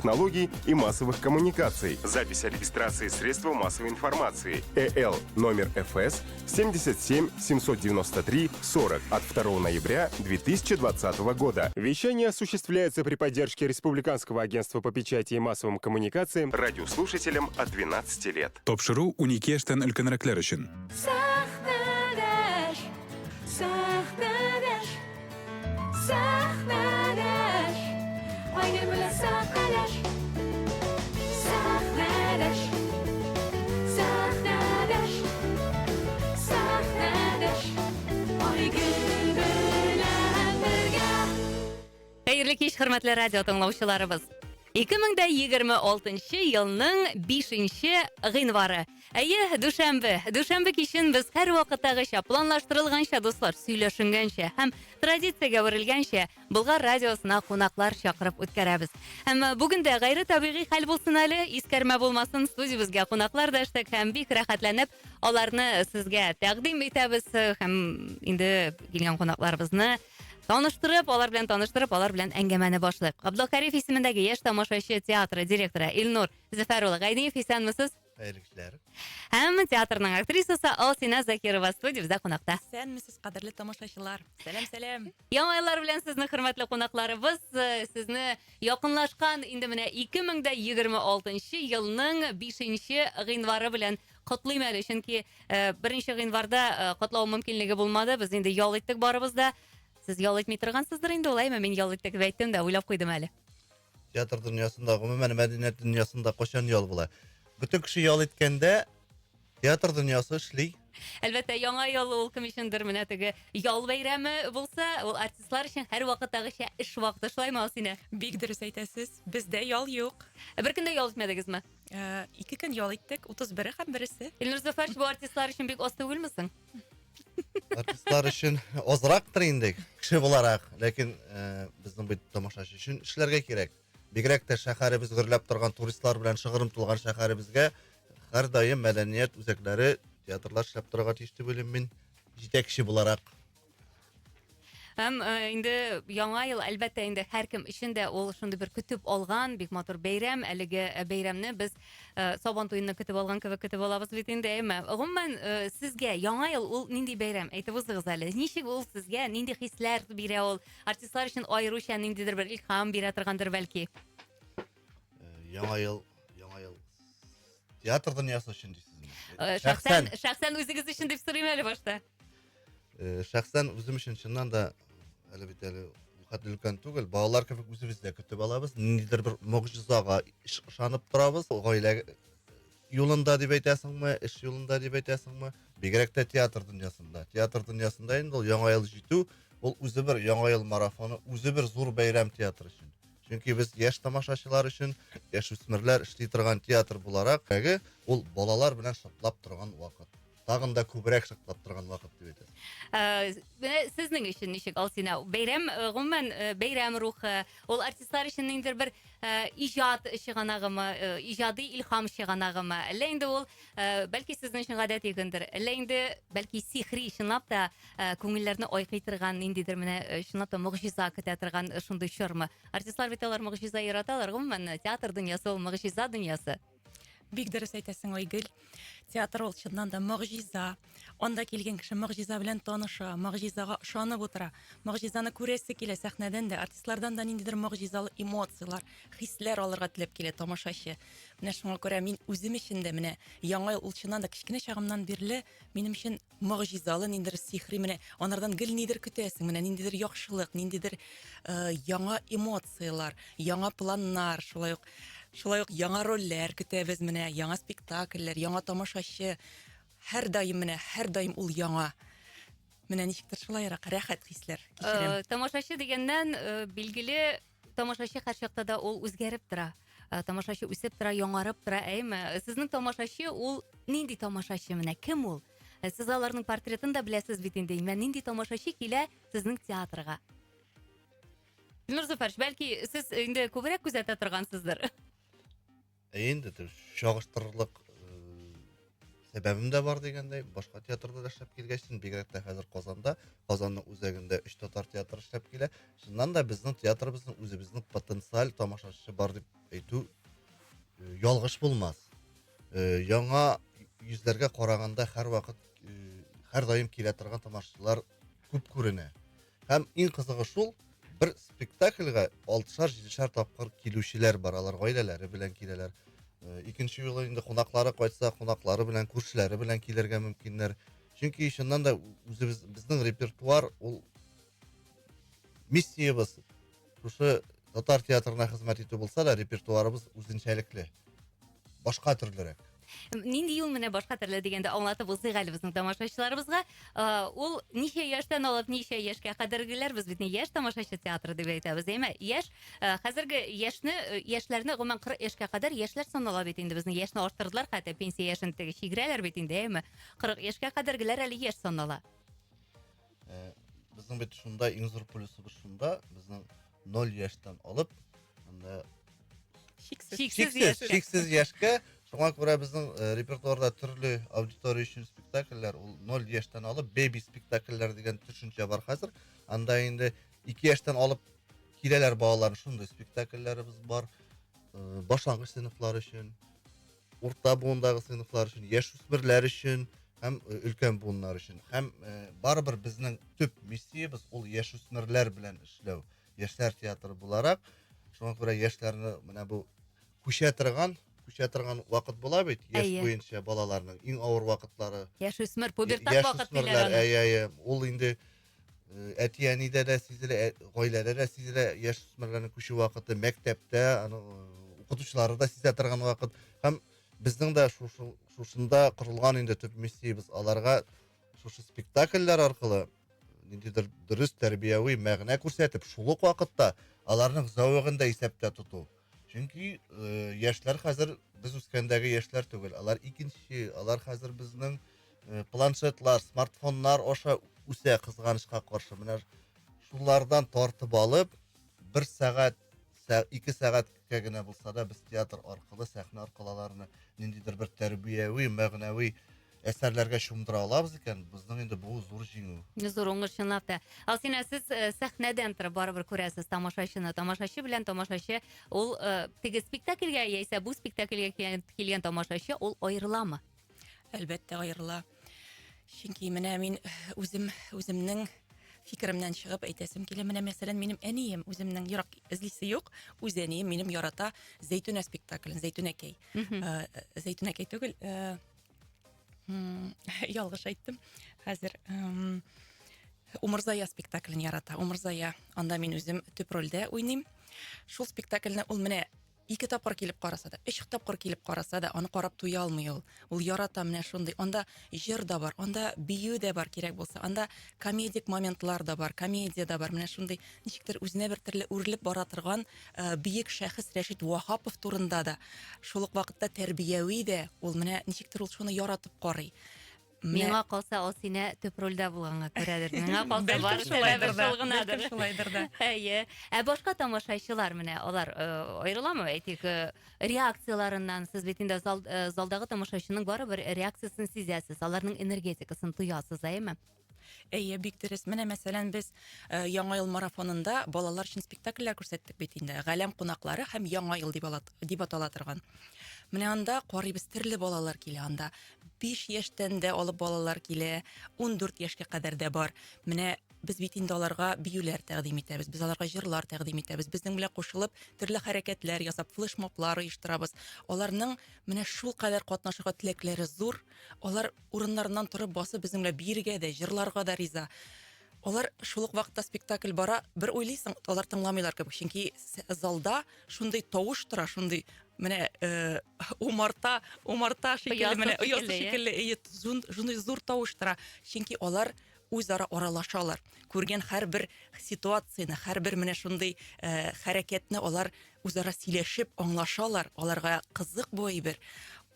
технологий и массовых коммуникаций. Запись о регистрации средства массовой информации. ЭЛ номер ФС 77 793 40 от 2 ноября 2020 года. Вещание осуществляется при поддержке Республиканского агентства по печати и массовым коммуникациям радиослушателям от 12 лет. Топшыруу уникештен өлкөнрәкләр өчен. Сахнадаш, сахнадаш, сахнадаш, айныр белән сахнадаш, сахнадаш, сахнадаш, сахнадаш, айгөл белән бергә. Хәерле кич, хөрмәтле радио тыңлаучыларыбыз. 2026 елның 5 гыйнвары. Әйе, дүшәмбе кичен без һәр вакыттагыча планлаштырылганча, дуслар, сөйләшенгәнчә һәм традициягә үрелгәнчә Болгар радиосына кунаклар чакырып үткәрәбез. Һәм бүген дә гайры табигый хәл булсын әле, искәрмә булмасын, студиябызга кунаклар да эштек һәм бик рәхәтләнеп аларны сезгә тәкъдим итәбез һәм инде килгән кунакларыбызны таныштырып, алар белән әңгәмәне башлыйк. Абдулкариф исемендәге яшь тамашачы театры директоры Илнур Зөфәр улы Гайниев, исәнмесез? Хәерле. Һәм театрның актрисасы Алсина Закирова студиябызда кунакта. Исәнмесез, кадерле тамашачылар. Сәлам. Яңа еллар белән сезне, хөрмәтле кунакларыбыз, сезне якынлашкан инде менә 2026 елның 5 гыйнвары белән котлыйм әле, чөнки 1 гыйнварда котлау мөмкинлеге булмады. Без инде ял иттек барыбыз да. Сез ял итмей торгансыздыр инде, улаймы? Мин ял иттек дип әйттем дә, уйлап куйдым әле. Театр дөньясында, гомумән мәдәният дөньясында кайчан ял була? Бүтән кеше ял иткәндә театр дөньясы эшли. Әлбәттә, яңа ел ул кем өчендер менә теге ял бәйрәме булса, ул артистлар өчен һәр вакыттагыча эш вакыты, шулаймы, Алсина? Бик дөрес әйтәсез. Бездә ял юк. Бер көндә ял итмәдегезме? 2 көн ял иттек, 31 һәм 1-се. Илнур Зөфәр, бу артистлар өчен бик аз түгелме соң? Артистлар өчен азрактыр инде кеше буларак, ләкин безнең бит тамашачы өчен эшләргә кирәк. Бигрәк тә шәһәребез гөрләп торган туристлар белән шыгрым тулган шәһәребезгә һәр даим мәдәният үзәкләре, театрлар эшләп торырга тиеш дип уйлыйм мин, җитәкче буларак. Һәм инде яңа ел әлбәттә инде һәркем өчен дә ул шундый бер көтеп алган бик матур бәйрәм. Әлеге бәйрәмне без Сабан туены көтеп алган кебек көтеп алабыз бит инде. Гомумән сезгә яңа ел ул нинди бәйрәм? Әйтеп узыгыз әле. Ничек ул сезгә, нинди хисләр бирә ул? Артистлар өчен аеруча ниндидер бер илһам бирә торгандыр бәлки. Яңа ел театр дөньясы өчен дисезме? Шәхсән үзегез өчен дип сорыйм әле башта. Шәхсән үзем өчен чыннан да әле бит хәтле өлкән түгел, балалар кебек үзебез дә көтеп алабыз. Ниндидер бер могҗизага ышанып торабыз. Гаилә юлында дип әйтәсеңме, эш юлында дип әйтәсеңме? Бигрәк тә театр дөньясында. Театр дөньясында инде ул яңа ел җитү, ул үзе бер яңа ел марафоны, үзе бер зур бәйрәм театр өчен. Чөнки без яшь тамашачылар өчен, яшь үсмерләр эшли торган театр буларак, ул балалар белән шатлап торган вакыт. Тагын да күбрәк шатлап торган вакыт дип әйтәсез. Сезнең өчен ничек, Алсина? Бәйрәм, гомумән бәйрәм рухы, ул артистлар өчен ниндидер бер иҗат чыганагымы, иҗади илһам чыганагымы? Әллә инде ул бәлки сезнең өчен гадәти көндер, әллә инде бәлки сихри, чынлап та күңелләрне айкый торган ниндидер менә чынлап та могҗиза көтә торган шундый чормы? Артистлар бит алар могҗиза яраталар, гомумән театр дөньясы ул могҗиза дөньясы. Бик дөрес әйтәсең, Айгөл. Театр ул чыннан да могҗиза. Анда килгән кеше могҗиза белән таныша, могҗизага ышанып утыра. Могҗизаны күрәсе килә сәхнәдән дә, артистлардан да ниндидер могҗизалы эмоциялар, хисләр алырга теләп килә тамашачы. Менә шуңа күрә мин үзем өчен дә менә яңа ел ул чыннан да кичкенә чагымнан бирле минем өчен могҗизалы, ниндидер сихри, менә анардан гел нидер көтәсең, менә ниндидер яхшылык, ниндидер яңа эмоциялар, яңа планнар, шулай ук яңа рольләр көтәбез, менә яңа спектакльләр, яңа тамашачы. Һәр даим ул яңа. Менә ничектер шулайрак рәхәт хисләр кичерәм. Тамашачы дигәннән билгеле, тамашачы һәр чакта да ул үзгәреп тора. Тамашачы үсеп тора, яңарып тора, әйме? Сезнең тамашачы ул нинди тамашачы, менә кем ул? Сез аларның портретын да беләсез бит инде. Нинди тамашачы килә сезнең театрга? Илнур Зөфәр, бәлки сез инде күбрәк күзәтә торгансыздыр. Инде чагыштырырлык Себебim де бар дегендей, башка театрда да эшләп килгәчтен, бигрәк тә хәзер Казанда, Казанның үзәгендә 3 татар театры эшләп килә. Шуннан да безнең театрыбызның үзебезнең потенциаль тамашачы бар дип әйтү ялгыш булмас. Яңа йөзләргә караганда һәрвакыт һәр даим килә торган тамашачылар күп күренә. Һәм иң кызыгы шул, бер спектакльгә 6-7 тапкыр килүчеләр бар, алар гаиләләре белән киләләр. Икенче юлы инде кунаклары кайтса, кунаклары белән, күршеләре белән килергә мөмкиннәр. Чөнки шуннан да үзебез безнең репертуар ул миссиябыз. Шушы татар театрына хезмәт итү булса да, репертуарыбыз үзенчәлекле. Башка төрлерәк. Нинди юл менә башка төрле дигәндә аңлатып узыйк әле безнең тамашачыларыбызга. Ул ничә яшьтән алып ничә яшькә кадәргеләр без бит яшь тамашачы театры дип әйтәбез, әйме? Яшь хәзерге яшьләрне гомумән 40 яшькә кадәр яшьләр санала бит инде безнең яшьне арттырдылар, хәтта пенсия яшен чигрәләр бит инде, әйме? 40 яшькә кадәргеләр әле яшь санала. Безнең бит шунда иң зур плюсыбыз шунда, безнең 0 яшьтән алып, анда шиксез яшькә. Шуңа күрә безнең репертуарда төрле аудитория өчен спектакльләр, ул 0 яшьтән алып беби спектакльләр дигән төшенчә бар хәзер. Анда инде 2 яшьтән алып киләләр балалар, шундый спектакльләребез бар. Башлангыч сыйныфлар өчен, урта буындагы сыйныфлар өчен, яшүсмерләр өчен һәм өлкән буыннар өчен. Һәм барыбер безнең төп миссиябыз ул яшүсмерләр белән эшләү. Яшьләр театры буларак, шуңа күрә яшьләрне менә бу күчә торган вакыт була бит, яшь буенча балаларның иң авыр вакытлары. Яшүсмер пубертат вакыт диләр аны. Ул инде әти-әнидә дә сизелә, гаиләдә дә сизелә, яшүсмерләрнең күчү вакыты, мәктәптә, аны укытучылары да сизә торган вакыт. Һәм безнең дә шушында корылган инде төп миссиябыз аларга шушы спектакльләр аркылы ниндидер дөрес тәрбияви мәгънә күрсәтеп, шул ук вакытта аларның зәвыгын да исәптә тоту. Чөнки яшьләр хәзер без үскәндәге яшьләр түгел, алар икенче, алар хәзер безнең планшетлар, смартфоннар аша үсә кызганычка каршы. Менә шулардан тартып алып, 1 сәгать, 2 сәгатькә генә булса да без театр аркылы, сәхнә аркылы аларны ниндидер бер тәрбияви, мәгънәви әсәрләргә чумдыра алабыз икән, безнең инде бу зур җиңү. Зур уңыш чынлап та. Син сез сәхнәдән торып барыбер күрәсез тамашачыны. Тамашачы белән тамашачы ул теге спектакльгә яисә бу спектакльгә килгән тамашачы ул аерыламы? Әлбәттә аерыла. Чөнки менә мин үземнең фикеремнән чыгып әйтәсем килә. Менә мәсәлән минем әнием, үземнең ярак эзлисе юк, үз әнием минем ярата Зәйтүнә спектаклен, Зәйтүнәкәй. Зәйтүнәкәй түгел, ялгыш әйттем. Хәзер Умырзая спектаклен ярата. Умырзая, анда мин үзем төп рольдә уйныйм. Шул спектакльне ул менә 2 тапкыр килеп караса да, 3 тапкыр килеп караса да, аны карап туя алмый ул. Ул ярата менә шундый. Анда җыр да бар, анда бию дә бар кирәк булса, анда комедик моментлар да бар, комедия да бар. Менә шундый ничектер үзенә бер төрле үрелеп бара торган биек шәхес Рәшит Вахапов турында да, шул ук вакытта тәрбияви дә, ул менә ничектер ул шуны яратып карый. Миңа калса ул сине төп рольдә булганга күрәдер. Миңа калса бар шулайдыр да. Әйе. Башка тамашачылар менә алар аерыламы? Әйтик, реакцияларыннан сез бит инде залдагы тамашачының барыбер реакциясын сизәсез, аларның энергетикасын тоясыз, әйеме? Әйе, бик дөрес. Менә мәсәлән без Яңа ел марафонында балалар өчен спектакльләр күрсәттек бит инде. Галәм кунаклары һәм Яңа ел дип атала торган. Менә анда карыйбыз төрле балалар килә, анда 5 яшьтән дә алып балалар килә, 14 яшькә кадәр дә бар. Менә без бит инде аларга биюләр тәкъдим итәбез, без аларга җырлар тәкъдим итәбез. Безнең белән кушылып төрле хәрәкәтләр ясап, флешмоблар оештырабыз. Аларның менә шул кадәр катнашырга теләкләре зур. Алар урыннарыннан торып басып безнең белән биергә дә, җырларга да риза. Алар шул ук вакытта спектакль бара, бер уйлыйсың, алар тыңламыйлар кебек, чөнки залда шундый тавыш тора, шундый менә умарта шикелле, менә оясы шикелле, шундый зур тавыш тора, чөнки алар үзара аралашалар. Күргән һәрбер ситуацияны, һәрбер менә шундый хәрәкәтне алар үзара сөйләшеп аңлашалар. Аларга кызык бу әйбер.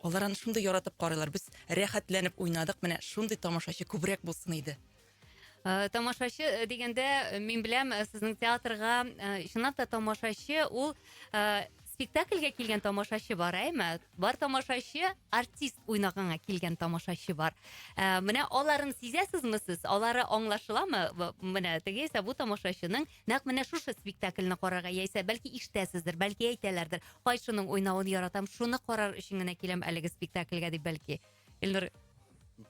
Алар аны шундый яратып карыйлар. Без рәхәтләнеп уйнадык, менә шундый тамашачы күбрәк булсын иде. Тамашачы дигәндә мин беләм, сезнең театрга чынлап та тамашачы ул спектакльгә килгән тамашачы бар, әйме? Бар тамашачы, артист уйнаганга килгән тамашачы бар. Менә аларын сизәсезме сез? Алары аңлашыламы? Менә тегесе бу тамашачының нәкъ менә шушы спектакльне карарга яисә бәлки ишетәсездер, бәлки әйтәләрдер. Кайшының уйнавын яратам, шуны карар өчен генә киләм әлеге спектакльгә дип бәлки. Илнур,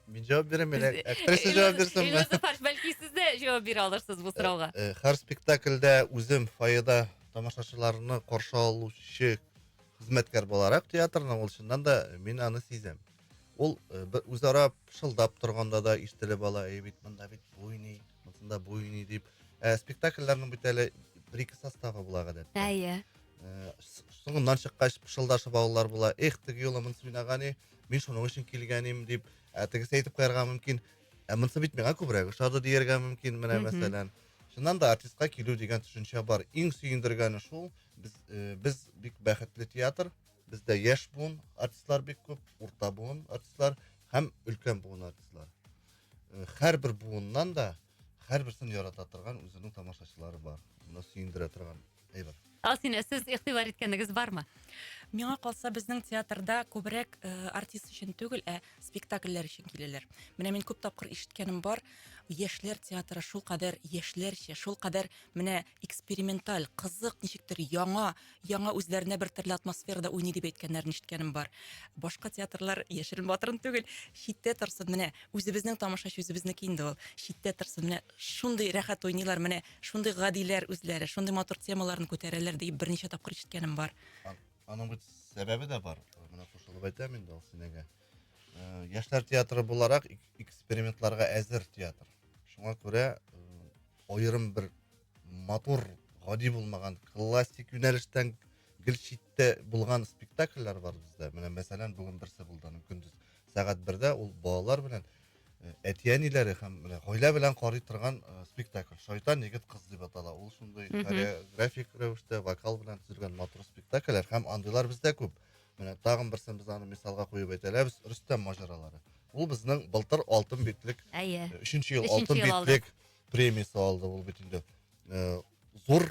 Мин җавап бирәм, актриса җавап бирсен. Илнур Сафаров, бәлки сез дә җавап бирә алырсыз бу сорауга. Һәр спектакльдә үзем фойеда тамашачыларны каршы алучы хезмәткәр буларак театрның ул чыннан да мин аны сизәм. Ул үзара пышылдап торганда да ишетелеп ала, бит монда бит буйный, монда буйный дип. Спектакльләрнең бит әле 1-2 составы була гадәттә. Әйе. Соңыннан чыккач пышылдашып алалар була. Теге юлы монсы уйнаганы, мин шуның өчен килгәнем дип, тегесе әйтеп куярга мөмкин. Монсы бит миңа күбрәк ошады дияргә мөмкин, менә мәсәлән. Шуннан да артистка килү дигән төшенчә бар. Иң сөендергәне шул, без бик бәхетле театр, бездә яшь буын артистлар бик күп, урта буын артистлар һәм өлкән буын артистлар. Һәрбер буыннан да һәрберсен ярата торган үзенең тамашачылары бар. Моны сөендерә торган әйбер. Алсина, сез игътибар иткәнегез бармы? Миңа калса безнең театрда күбрәк артист өчен түгел, спектакльләр өчен киләләр. Менә мин күп тапкыр ишеткәнем бар, яшьләр театры шул кадәр яшьләрчә, шул кадәр менә эксперименталь, кызык, ничектер яңа үзләренә бер төрле атмосферада уйный дип әйткәннәрне ишеткәнем бар. Башка театрлар яшерен батырын түгел, читтә торсын, менә үзебезнең тамашачы үзебезнеке инде ул. Читтә торсын, менә шундый рәхәт уйныйлар, менә шундый гадиләр үзләре, шундый матур темаларны күтәрәләр дип берничә тапкыр ишеткәнем бар. Аның бит сәбәбе дә бар. Менә кушылып әйтәм инде ул синеге. Яшьләр театры буларак экспериментларга әзер театр. Шуңа күрә аерым бер матур, гади булмаган классик юнәлештән гел читтә булган спектакльләр бар бездә. Менә мәсәлән бүген берсе булды, көндез сәгать 1дә ул балалар белән әтиәниләре һәм менә гаилә белән карый торган спектакль. Шайтан егет кыз дип атала. Ул шундый хореографик рәвештә вокал белән төзелгән матур спектакльләр һәм андыйлар бездә күп. Менә тагын берсен без аны мисалга куеп әйтәләбез, Рөстәм маҗаралары. Ул безнең былтыр алтын битлек 3нче ел алтын битлек премиясе алды ул бит инде. Зур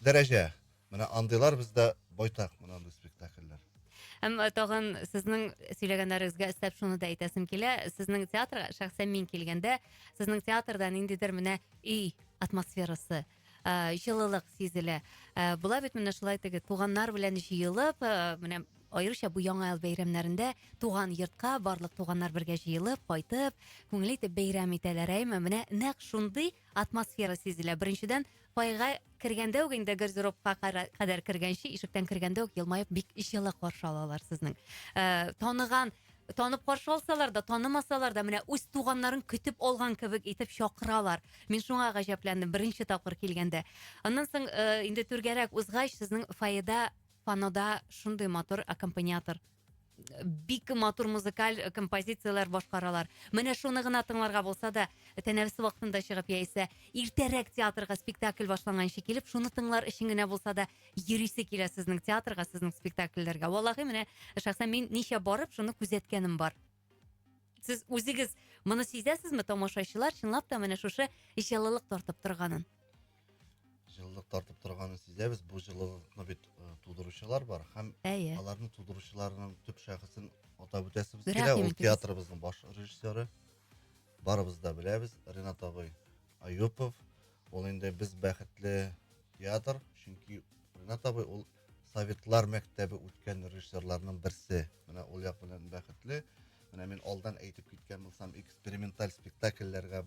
дәрәҗә. Менә андыйлар бездә байтак менә андый спектакльләр. Һәм тагын сезнең сөйләгәннәрегезгә өстәп шуны да әйтәсем килә. Сезнең театрга шәхсән мин килгәндә, сезнең театрда ниндидер менә үй атмосферасы, җылылык сизелә. Була бит менә шулай теге туганнар белән җыелып, менә аеруча бу яңа ел бәйрәмнәрендә туган йортка барлык туганнар бергә җыелып, кайтып, күңел итеп бәйрәм итәләр, әйме? Менә нәкъ шундый атмосфера сизелә. Беренчедән, файга кергәндә үк инде гардеробка кадәр кергәнче, ишектән кергәндә үк елмаеп бик җылы каршы алалар сезнең. Танып каршы алсалар да, танымасалар да, менә үз туганнарын көтеп алган кебек итеп чакыралар. Мин шуңа гаҗәпләндем беренче тапкыр килгәндә. Аннан соң инде түргәрәк узгач, сезнең фойеда панода шундый матур аккомпаниатор, бик матур музыкаль композициялар башкаралар. Менә шуны гына тыңларга булса да, тәнәфес вакытында чыгып яисә иртәрәк театрга спектакль башланганчы килеп, шуны тыңлар өчен генә булса да йөрисе килә сезнең театрга, сезнең спектакльләргә. Валлаһи, менә шәхсән мин ничә барып шуны күзәткәнем бар. Сез үзегез моны сизәсезме, тамашачылар чынлап та менә шушы җылылык тартып торганын? Жылылык тартып торганын сизәбез. Бу жылылыкны бит тудыручылар бар һәм аларны тудыручыларның төп шәхесен атап үтәсебез килә. Ул театрыбызның баш режиссеры. Барыбыз да беләбез, Ринат абый Аюпов. Ул инде без бәхетле театр, чөнки Ринат абый ул Советлар мәктәбе үткән режиссерларның берсе. Менә ул як белән бәхетле. Менә мин алдан әйтеп киткән булсам, эксперименталь спектакльләргә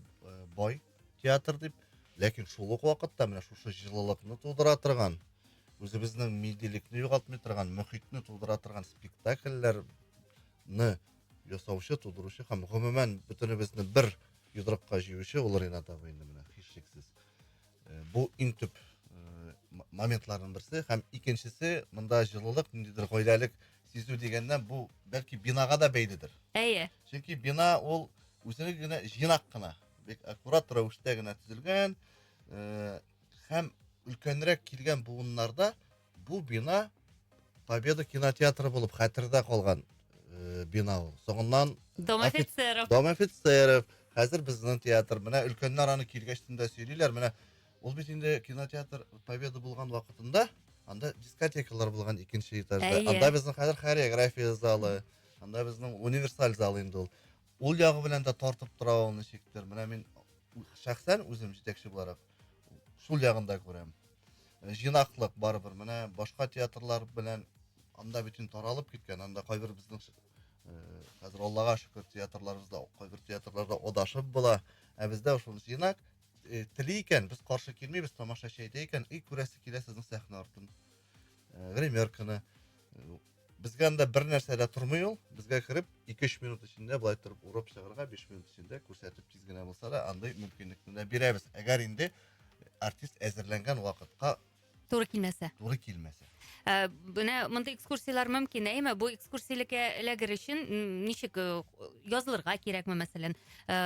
бай театр дип. Ләкин шул ук вакытта менә шушы җылылыкны тудыра торган, үзебезнең милдилекне югалтмый торган, мөхитне тудыра торган спектакльләрне ясаучы, тудыручы һәм гомумән бөтенебезне бер йодрыкка җыючы ул Ринат абый инде менә һичшиксез. Бу иң төп моментларның берсе һәм икенчесе, монда җылылык, ниндидер гаиләлек сизү дигәннән бу бәлки бинага да бәйледер. Чөнки бина ул үзенең генә җинак кына, бик аккурат рәвештә генә төзелгән, һәм өлкәнрәк килгән буыннарда бу бина Победа кинотеатры булып хәтердә калган бина ул. Соңыннан Дом офицеров. Хәзер безнең театр менә өлкәннәр аны килгәчтен дә сөйлиләр. Менә ул бит инде кинотеатр Победа булган вакытында Анда дискотекалар булган икенче этажда. Әйе. Анда безнең хәзер хореография залы, анда безнең универсаль зал инде ул. Ул ягы белән дә тартып тора ул ничектер. Менә мин шәхсән үзем җитәкче буларак шул ягында күрәм. Җынаклык барыбер. Менә башка театрлар белән анда бөтен таралып киткән. Анда кайбер безнең хәзер Аллага шөкер театрларыбызда, кайбер театрларда одашып була. Ә бездә шул җынак тели икән, без каршы килмибез, тамашачы әйтә икән, күрәсе килә сезнең сәхнә артын. Гримерканы. Безгә анда бер нәрсә дә тормый ул. Безгә кирип 2-3 минут эчендә булай торып урып чыгарга 5 минут эчендә күрсәтеп тиз генә булса да андай мөмкинлекне дә бирәбез. Әгәр инде артист әзерләнгән вакытка Туры килмәсә. туры килмәсә. Менә мондай экскурсиялар мөмкин, әйме? Бу экскурсияләргә эләгер өчен ничек язылырга кирәкме мәсәлән?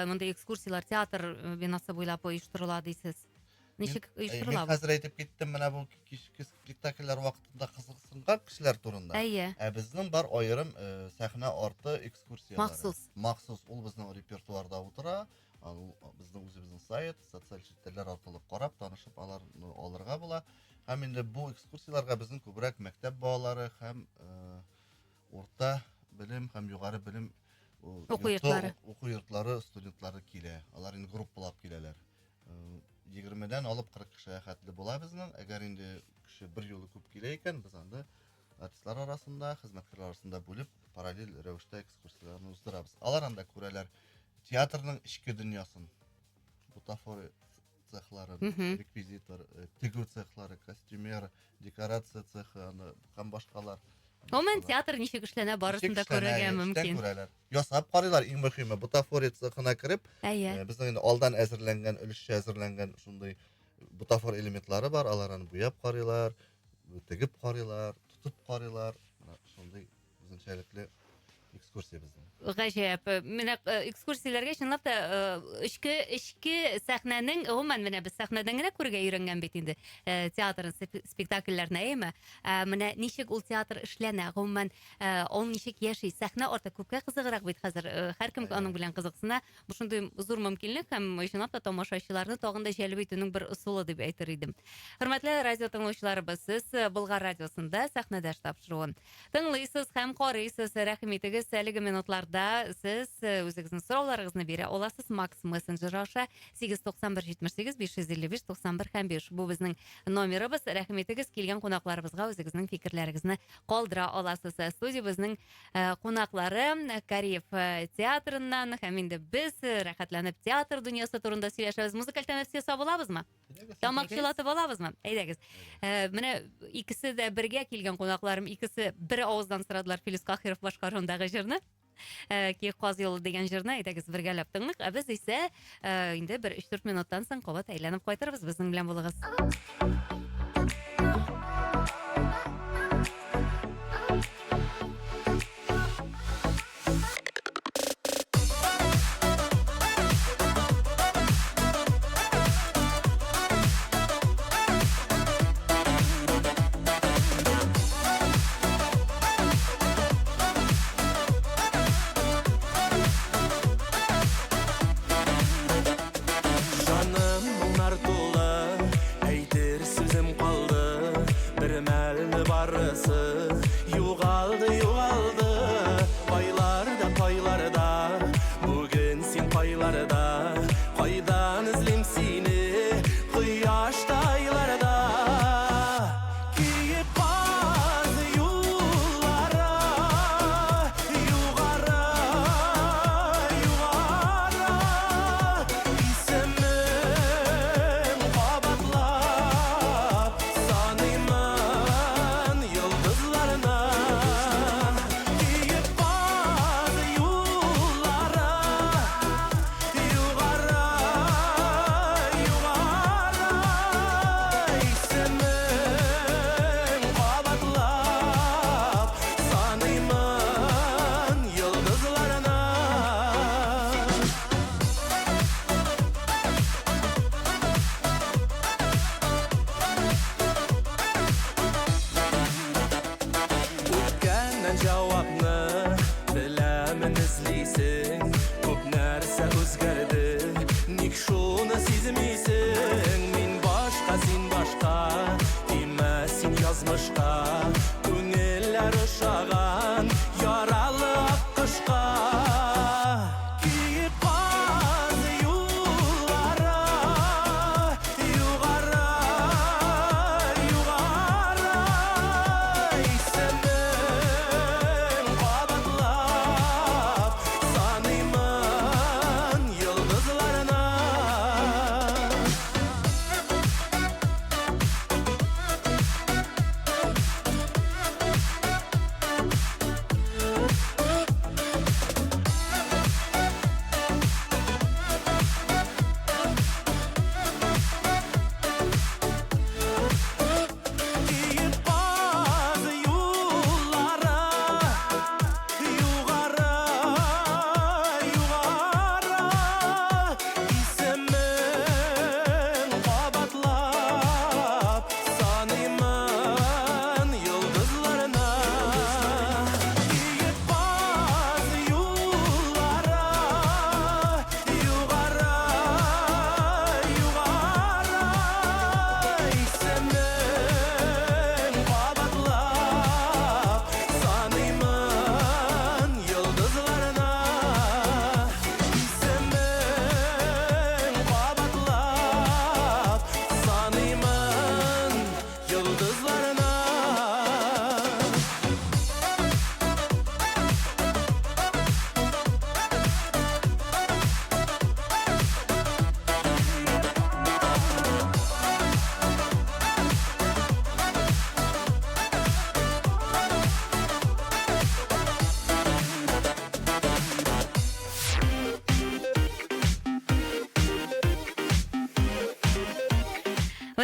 Мондай экскурсиялар театр бинасы буйлап оештырыла дисез. Ничек Мин оештырыла бу? хәзер әйтеп киттем менә бу кичке спектакльләр вакытында кызыксынган кешеләр турында. Әйе. Ә безнең бар аерым сәхнә арты экскурсиялары. Махсус. Махсус ул безнең репертуарда утыра. Ул безнең үзебезнең сайт, социаль челтәрләр аркылы карап танышып алырга була. Һәм инде бу экскурсияларга безнең күбрәк мәктәп балалары һәм орта белем һәм югары белем Уку йортлары студентлары килә. Алар инде группалап киләләр. 20-дән алып 40 кешегә хәтле була безнең. Әгәр инде кеше бер юлы күп килә икән, без анда артистлар арасында, хезмәткәрләр арасында бүлеп, параллель рәвештә экскурсияларны уздырабыз. Алар анда күрәләр театрның ичке дөньясын, бутафория цехларын, реквизитор, тегү цехлары, костюмер, декорация цехы, һәм башкалар. Гомумән театр ничек эшләнә барысын да күрергә мөмкин. Ясап карыйлар, иң мөһиме бутафория цехына кирип, Әйе. безнең инде алдан әзерләнгән, өлешчә әзерләнгән шундый бутафор элементлары бар, аларны буяп карыйлар, тегеп карыйлар, тутып карыйлар. Шундый үзенчәлекле экскурсия безнең. Гаҗәп. Менә экскурсияләргә чынлап та ичке сәхнәнең, гомумән менә без сәхнәдән генә күрергә өйрәнгән бит инде театр спектакльләрне, әйме? Менә ничек ул театр эшләнә, гомумән ул ничек яши? Сәхнә арты күпкә кызыграк бит хәзер. Һәркем аның белән кызыксына. Бу шундый зур мөмкинлек һәм чынлап та тамашачыларны тагын да җәлеп итүнең бер ысулы дип әйтер идем. Хөрмәтле радио тыңлаучыларыбыз, сез Болгар радиосында сәхнәдә штаб тапшыруын тыңлыйсыз һәм карыйсыз. Рәхим итегез, әлеге минутларда сез үзегезнең сорауларыгызны бирә аласыз. Макс мессенджер аша 891-78-555-91-5. Бу безнең номерыбыз. Рәхим итегез, килгән кунакларыбызга үзегезнең фикерләрегезне калдыра аласыз. Студиябызның кунаклары Кариев театрыннан һәм инде без рәхәтләнеп театр дөньясы турында сөйләшәбез. Музыкаль тәмәкесе сабылабызмы? Тамакчылатып алабызмы? Әйдәгез. Менә икесе дә бергә килгән кунакларым, икесе бер авыздан сорадылар Филис Кахиров башкаруындагы җырны. Ки Каз юлы дигән җырны әйдәгез бергәләп тыңлыйк. Ә без исә инде бер 3-4 минуттан соң кабат әйләнеп кайтырбыз. Безнең белән булыгыз.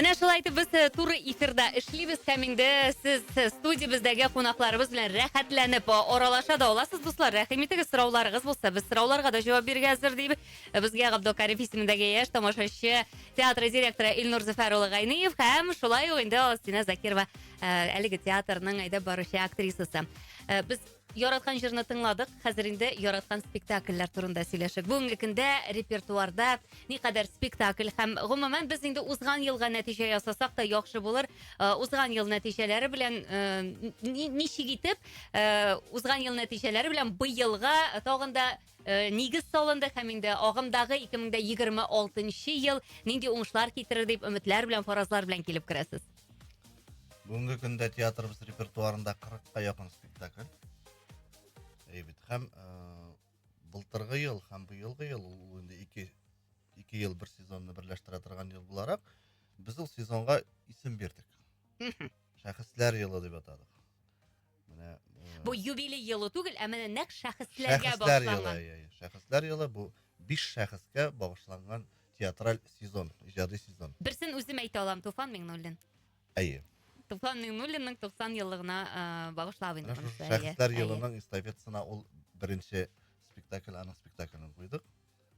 Менә шулай итеп без туры эфирда эшлибез һәм инде сез студиябездәге кунакларыбыз белән рәхәтләнеп аралаша да аласыз, дуслар. Рәхим итегез, сорауларыгыз булса, без сорауларга да җавап бирергә әзер дип. Безгә Габдукарим исемендәге яшь тамашачы театр директоры Илнур Зөфәр улы Гайниев һәм шулай ук инде Алсина Закирова, әлеге театрның әйдәп баручы актрисасы. Без яраткан җырны тыңладык. Хәзер инде яраткан спектакльләр турында сөйләшик. Бүгенге көндә репертуарда никадәр спектакль һәм гомумән без инде узган елга нәтиҗә ясасак та яхшы булыр. Узган ел нәтиҗәләре белән ничек итеп узган ел нәтиҗәләре белән быелга тагын да нигез салынды һәм инде агымдагы 2026 ел нинди уңышлар китерер дип өметләр белән, фаразлар белән килеп керәсез. Бүгенге көндә театрыбыз репертуарында 40-ка якын спектакль. Бит һәм былтыргы ел һәм быелгы ел ул инде 2 ел бер сезонны берләштерә торган ел буларак без ул сезонга исем бирдек. Шәхесләр елы дип атадык. Менә Бу юбилей елы түгел, ә менә нәкъ шәхесләргә Шәхесләр елы, багышланган. Шәхесләр елы бу 5 шәхескә багышланган театраль сезон, иҗади сезон. Берсен үзем әйтә алам, Туфан Миңнуллин. Әйе. Туфан Миңнуллинның 90 еллыгына багышлап инде. Шәхесләр елының эстафетасына ул беренче спектакль, аның спектаклен куйдык.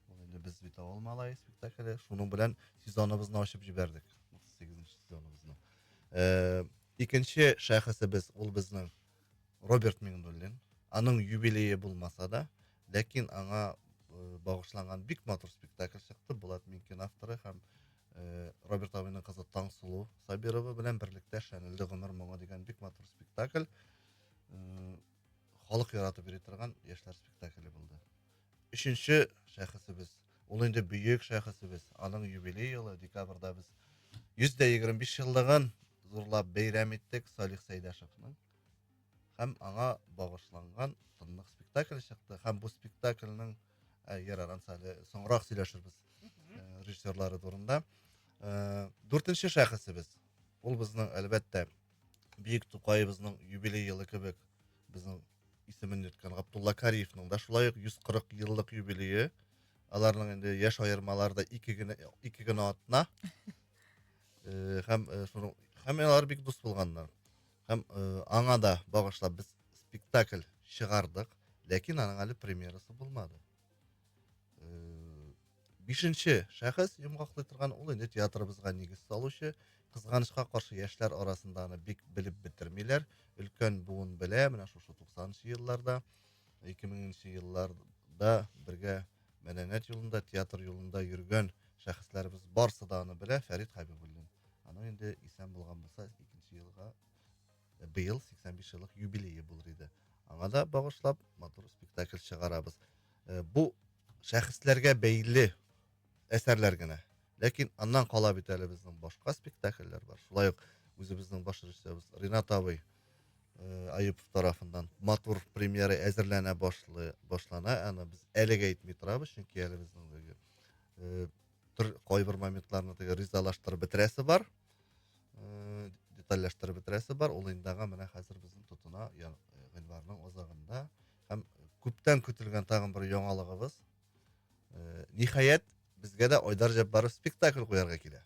Ул инде без бит авыл малай спектакле, шуның белән сезоныбызны ачып җибәрдек. 38нче сезоныбызны. Икенче шәхесебез ул безнең Роберт Миңнуллин. Аның юбилее булмаса да, ләкин аңа багышланган бик матур спектакль чыкты. Булат Минкин авторы һәм Роберт абыйның кызы Таңсылу Сабирова белән берлектә Шәнелде гомер моңы дигән бик матур спектакль. Халык яратып йөри торган яшьләр спектакле булды. Өченче шәхесебез, ул инде бөек шәхесебез. Аның юбилей елы декабрьдә без 125 еллыгын зурлап бәйрәм иттек Салих Сәйдәшевнең. Һәм аңа багышланган тынлык спектакль чыкты. Һәм бу спектакльнең яраран сәле соңрак сөйләшербез режиссерлары турында. 4нче шәхесебез, ул безнең әлбәттә Бик Тукаебызның юбилей елы кебек безнең исемен йөрткән Габдулла Кариевның да шулай ук 140 еллык юбилее. Аларның инде яшь аермалары да 2 генә атна. Һәм алар бик дус булганнар. Һәм аңа да багышлап без спектакль чыгардык, ләкин аның әле премьерасы булмады. 5нче шәхес йомгаклый торган ул инде театрыбызга нигез салучы, кызганычка каршы яшьләр арасында аны бик белеп бетермиләр. Өлкән буын белә, менә шушы 90нчы елларда, 2000нче елларда бергә мәдәният юлында, театр юлында йөргән шәхесләребез барсы да аны белә. Фәрит Хәбибуллин. Аның инде исән булган булса, 2нче елга быел 85 еллык юбилее булыр иде. Аңа да багышлап матур спектакль чыгарабыз. Бу шәхесләргә бәйле әсәрләр генә. Ләкин аннан кала бит әле безнең башка спектакльләр бар. Шулай ук үзебезнең баш режиссерыбыз Ринат абый Аюпов тарафыннан матур премьера әзерләнә башлана. Аны без әлегә әйтми торабыз, чөнки әле безнең кайбер моментларны ризалаштырып бетерәсе бар. Детальләштереп бетерәсе бар. Ул инде менә хәзер безнең тотына гыйнварның азагында һәм күптән көтелгән тагын бер яңалыгыбыз. Ниһаять безгә дә Айдар Җаббаров спектакль куярга килә.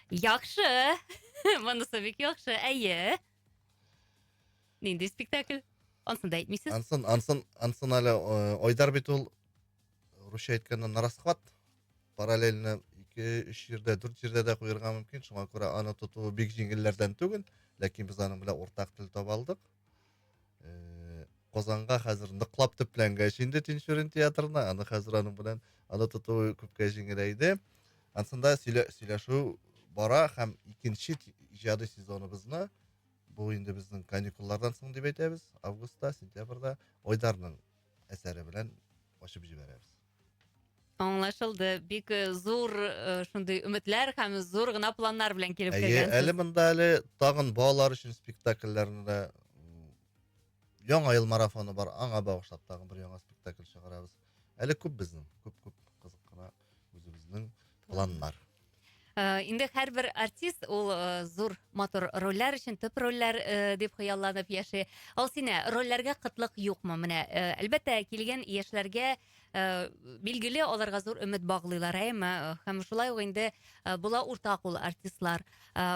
Яхшы. Монысы бик яхшы. Әйе. Нинди спектакль? Ансын да әйтмисез? Ансын әле Айдар бит ул русча әйткәндә на расхват. Параллельно 2-3 җирдә, 4 җирдә дә куярга мөмкин. Шуңа күрә аны тотуы бик җиңелләрдән түгел, ләкин без аның белән уртак тел таба алдык. Казанга хәзер ныклап төпләнгәч инде Тинчурин театрына, аны хәзер аның белән аны тотуы күпкә җиңеләйде. Ансында сөйләшү бара һәм икенче иҗади сезоныбызны бу инде безнең каникуллардан соң дип әйтәбез, августта, сентябрьдә Айдарның әсәре белән ачып җибәрәбез. Аңлашылды. Бик зур шундый өметләр һәм зур гына планнар белән килеп кергәнсез. Әле монда әле тагын балалар өчен спектакльләрендә яңа ел марафоны бар. Аңа багышлап тагын бер яңа спектакль чыгарабыз. Әле күп безнең, күп кызык кына үзебезнең планнар. Инде һәрбер артист ул зур матур рольләр өчен төп рольләр дип хыялланып яши. Алсина, рольләргә кытлык юкмы? Менә әлбәттә килгән яшьләргә билгеле аларга зур өмет баглыйлар, әйме? Һәм шулай ук инде була уртак ул артистлар,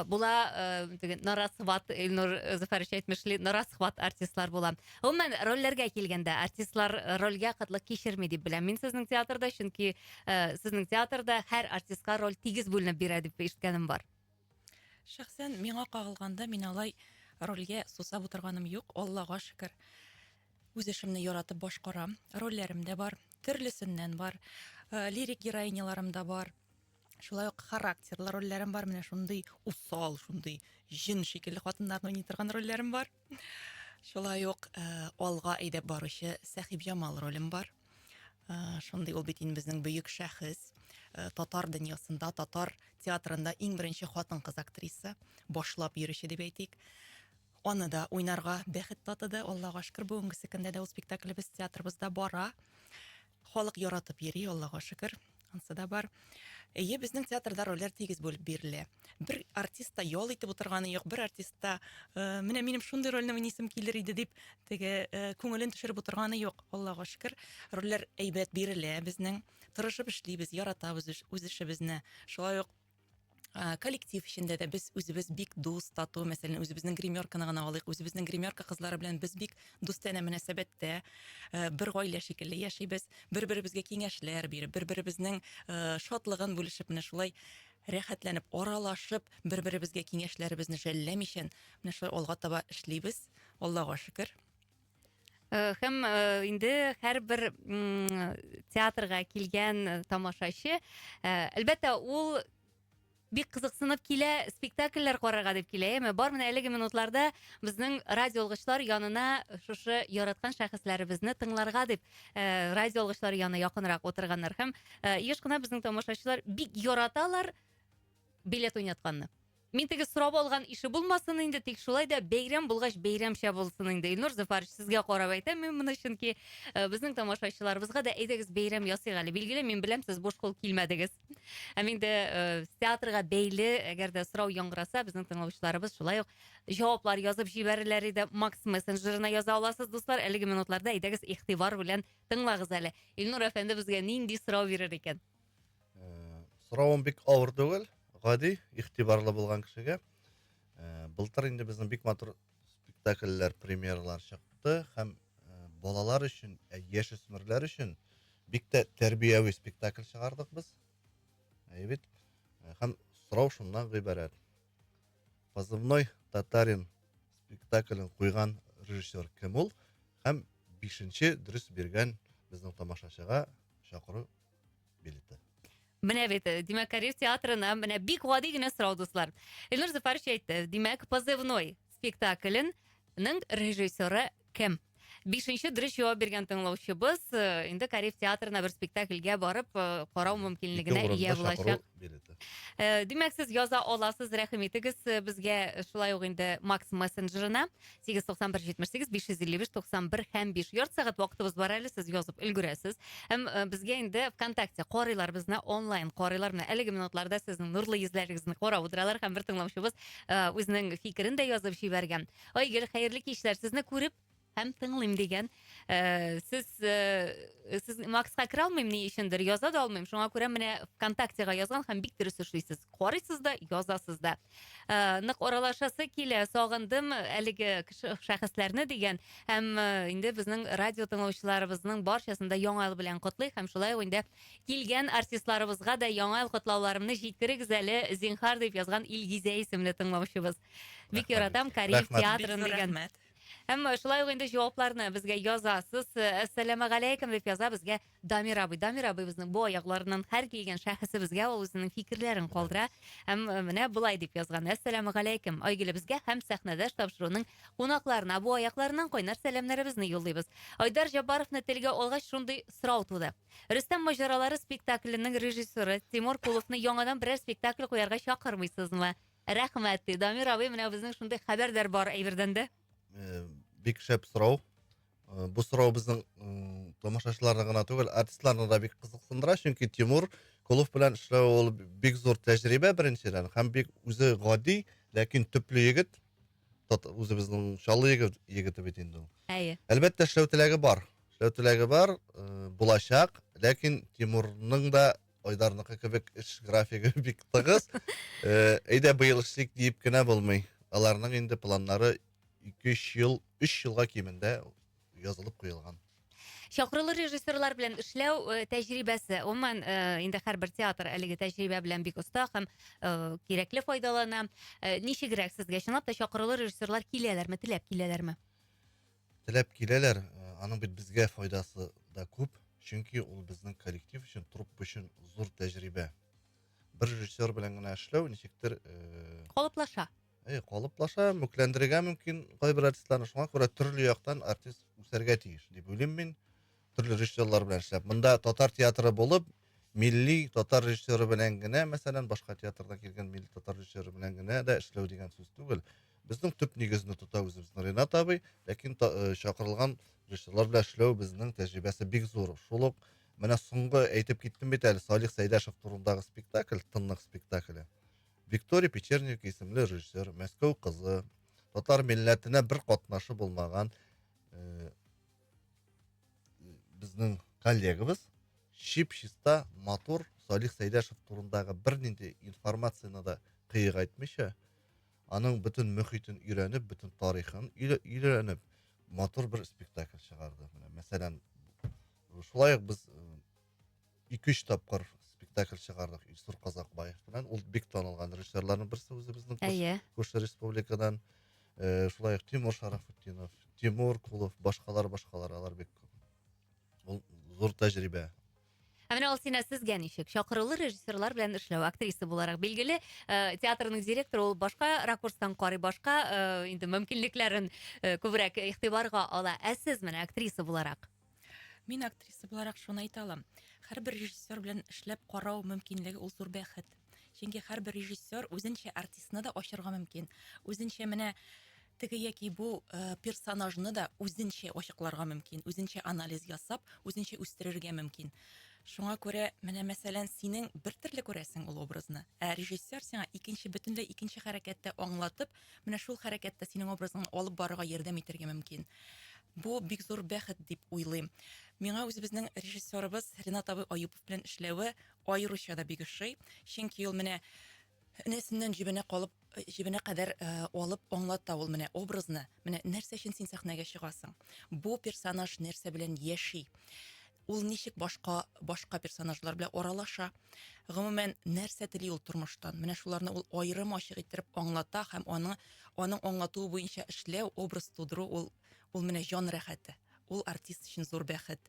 була нарасхват, Илнур Зафарович әйтмешли, нарасхват артистлар була. Гомумән рольләргә килгәндә артистлар рольгә кытлык кичерми дип беләм. Мин сезнең театрда, чөнки сезнең театрда һәр артистка роль тигез бүленеп бирә дип ишеткәнем бар. Шәхсән миңа кагылганда мин алай рольгә сусап утырганым юк, Аллага шөкер. Үз эшемне яратып башкарам. Рольләрем дә бар, төрлесеннән бар. Лирик героиняларым да бар. Шулай ук характерлы рольләрем бар. Менә шундый усал, шундый җен шикелле хатыннарны уйный торган рольләрем бар. Шулай ук алга әйдәп баручы Сәхиб Җамал ролем бар. Шундый ул бит безнең бөек шәхес. Татар дөньясында, татар театрында иң беренче хатын-кыз актриса, башлап йөрүче дип әйтик. Аны да уйнарга бәхет татыды. Аллага шөкер, бүгенгесе көндә дә ул спектаклебез театрыбызда бара. Халык яратып йөри, Аллага шөкер. Ансы да бар. Безнең театрда рольләр тигез булып бирелә. Бер артистта ял итеп утырганы юк, бер артистта менә минем шундый рольне уйныйсым килер иде дип теге күңелен төшереп утырганы юк. Аллага шөкер, рольләр әйбәт бирелә. Безнең тырышып эшлибез, яратабыз үз эшебезне. Шулай ук коллектив içinde de biz үзебез бик дус, тату, мәсәлән, үзебезнең гримерканы гына алыйк, үзебезнең гримерка кызлары белән без бик дустана мөнәсәбәттә, бер гаилә шикелле яшибез, бер-беребезгә киңәшләр биреп, бер-беребезнең шатлыгын бүлешеп, менә шулай рәхәтләнеп, аралашып, бер-беребезгә киңәшләребезне жәлләмичән, менә шулай алга таба эшлибез. Аллага шөкер. Һәм инде һәрбер театрга килгән тамашачы, әлбәттә, ул бик кызыксынып килә, спектакльләр карарга дип килә. Әмма бар менә әлеге минутларда безнең радиоалгычлар янына шушы яраткан шәхесләребезне тыңларга дип радиоалгычлар янына якынрак утырганнар. Һәм еш кына безнең тамашачылар бик яраталар билет уйнатканны. Мин теге сорап алган ише булмасын инде, тик шулай да бәйрәм булгач бәйрәмчә булсын инде. Илнур Зафарович, сезгә карап әйтәм мин моны, чөнки безнең тамашачыларыбызга да әйдәгез бәйрәм ясыйк әле. Билгеле, мин беләм, сез буш кул килмәдегез. Һәм инде театрга бәйле, әгәр дә сорау яңгыраса, безнең тыңлаучыларыбыз шулай ук җаваплар язып җибәрәләр иде. Макс мессенджерына яза аласыз, дуслар. Әлеге минутларда әйдәгез игътибар белән тыңлагыз әле. Илнур әфәнде безгә нинди сорау бирер икән? Соравым бик авыр түгел, гади, игътибарлы булган кешегә. Былтыр инде безнең бик матур спектакльләр, премьералар чыкты һәм балалар өчен, яшүсмерләр өчен бик тә тәрбияви спектакль чыгардык без. Әйбит. Һәм сорау шуннан гыйбарәт. Позывной Татарин спектаклен куйган режиссер кем ул? Һәм 5нче дөрес биргән безнең тамашачыга чакыру билеты. Менә бит, димәк, Корея театрына менә бик гади генә сорау, дуслар. Илнур Зафарович әйтте, димәк, позывной спектакленең режиссеры кем? 5нче дөрес җавап биргән тыңлаучыбыз инде Корея театрына бер спектакльгә барып карау мөмкинлегенә ия булачак. Димәк, сез яза аласыз, рәхим итегез безгә шулай ук инде Макс мессенджерына 891-78-555-91 һәм 5 ярд сәгать вакытыбыз бар әле, сез язып өлгерәсез. Һәм безгә инде ВКонтакте карыйлар, безне онлайн карыйлар. Менә әлеге минутларда сезнең нурлы йөзләрегезне карап утыралар һәм бер тыңлаучыбыз үзенең фикерен дә язып җибәргән. Айгөл, хәерле кичләр, сезне күреп һәм тыңлыйм дигән. Сез Макска керә алмыйм, ни өчендер яза да алмыйм. Шуңа күрә менә ВКонтактега язган һәм бик дөрес эшлисез. Карыйсыз да, язасыз да. Нык аралашасы килә, сагындым әлеге шәхесләрне дигән. Һәм инде безнең радио тыңлаучыларыбызның барчасын да яңа ел белән котлый һәм шулай инде килгән артистларыбызга да яңа ел котлауларымны җиткерегез әле, зинһар дип язган Илгизә исемле тыңлаучыбыз. Бик яратам Корея театрын дигән. Һәм шулай ук инде җавапларны безгә язасыз. Ассаламу алейкум дип яза безгә Дамир абый. Дамир абый безнең бу аякларыннан һәр килгән шәхесебезгә ул үзенең фикерләрен калдыра. Һәм менә булай дип язган. Ассаламу алейкум. Айгөл безгә һәм сәхнәдә тапшыруның кунакларына бу аякларыннан кайнар сәламнәребезне юллыйбыз. Айдар Җабаровны телгә алгач шундый сорау туды. Рөстәм маҗаралары спектакленең режиссеры Тимур Куловны яңадан бер спектакль куярга чакырмыйсызмы? Рәхмәт. Дамир абый, менә безнең шундый хәбәрдар бар әйбердән дә. Бик шәп сорау. Бу сорау безнең тамашачыларны гына түгел, артистларны да бик кызыксындыра, чөнки Тимур Кулов белән эшләү ул бик зур тәҗрибә беренчедән, һәм бик үзе гади, ләкин төпле егет. Үзебезнең чаллы егете бит инде ул. Әйе. Әлбәттә эшләү теләге бар. Эшләү теләге бар, булачак. Ләкин Тимурның да Айдарныкы кебек эш графигы бик тыгыз. Әйдә быел эшлик дип кенә булмый. Аларның инде планнары 2-3 ел, 3 елга кимендә язылып куелган. Шакырлы режиссерлар белән эшләү тәҗрибәсе. Уман инде һәрбер театр әлеге тәҗрибә белән бик оста һәм кирәкле файдалана. Ничегрәк сезгә чынлап та шакырлы режиссерлар киләләрме, теләп киләләрме? Теләп киләләр, аның бит безгә файдасы да күп, чөнки ул безнең коллектив өчен, труппа өчен зур тәҗрибә. Бер режиссер белән генә эшләү ничектер Калыплаша. калыплаша, мүкләндерергә мөмкин кайбер артистларны, шуңа күрә төрле яктан артист үсәргә тиеш дип уйлыйм мин. Төрле режиссерлар белән эшләп. Монда татар театры булып, милли татар режиссеры белән генә, мәсәлән, башка театрдан килгән милли татар режиссеры белән генә дә эшләү дигән сүз түгел. Безнең төп нигезне тота үзебезнең Ренат абый, ләкин чакырылган режиссерлар белән эшләү безнең тәҗрибәсе бик зур. Шул ук менә соңгы әйтеп киттем бит әле, Салих Сәйдәшев турындагы спектакль, тынлык спектакле. Виктория Печерник исемле режиссер, Мәскәү кызы, татар милләтенә бер катнашы булмаган безнең коллегабыз, чип-чиста, матур Салих Сәйдәшев турындагы бернинди информацияны да кыйык әйтмичә, аның бөтен мөхитен өйрәнеп, бөтен тарихын өйрәнеп, матур бер спектакль чыгарды. Мәсәлән, шулай ук без 2-3 тапкыр спектакль чыгардык Илсур Казакбаев белән. Ул бик танылган режиссерларның берсе үзебезнең күрше республикадан. Шулай ук Тимур Шарафутдинов, Тимур Кулов, башкалар алар бик ул зур тәҗрибә. Менә ул сине сезгә ничек? Шакырлы режиссерлар белән эшләү, актриса буларак билгеле, театрның директоры ул башка ракурстан карый, башка инде мөмкинлекләрен күбрәк игътибарга ала. Ә сез менә актриса буларак? Мин актриса буларак шуны әйтә алам. Һәрбер режиссер белән эшләп карау мөмкинлеге ул зур бәхет. Чөнки һәрбер режиссер үзенчә артистны да ачырга мөмкин. Үзенчә менә теге яки бу персонажны да үзенчә ачыкларга мөмкин. Үзенчә анализ ясап, үзенчә үстерергә мөмкин. Шуңа күрә менә мәсәлән синең бер төрле күрәсең ул образны. Ә режиссер сиңа бөтенләй икенче хәрәкәттә аңлатып, менә шул хәрәкәттә синең образыңны алып барырга ярдәм итәргә мөмкин. Бу бик зур бәхет дип уйлыйм. Миңа үзебезнең режиссерыбыз Ренат абый Аюпов белән эшләве аеруча да бик ошый. Чөнки ул менә энәсеннән җибенә кадәр алып аңлата ул менә образны. Менә нәрсә өчен син сәхнәгә чыгасың? Бу персонаж нәрсә белән яши? Ул ничек башка персонажлар белән аралаша? Гомумән нәрсә тели ул тормыштан? Менә шуларны ул аерым ачык итеп аңлата һәм аның аңлатуы буенча эшләү, образ тудыру ул менә җан рәхәте. Ул артист өчен зур бәхет.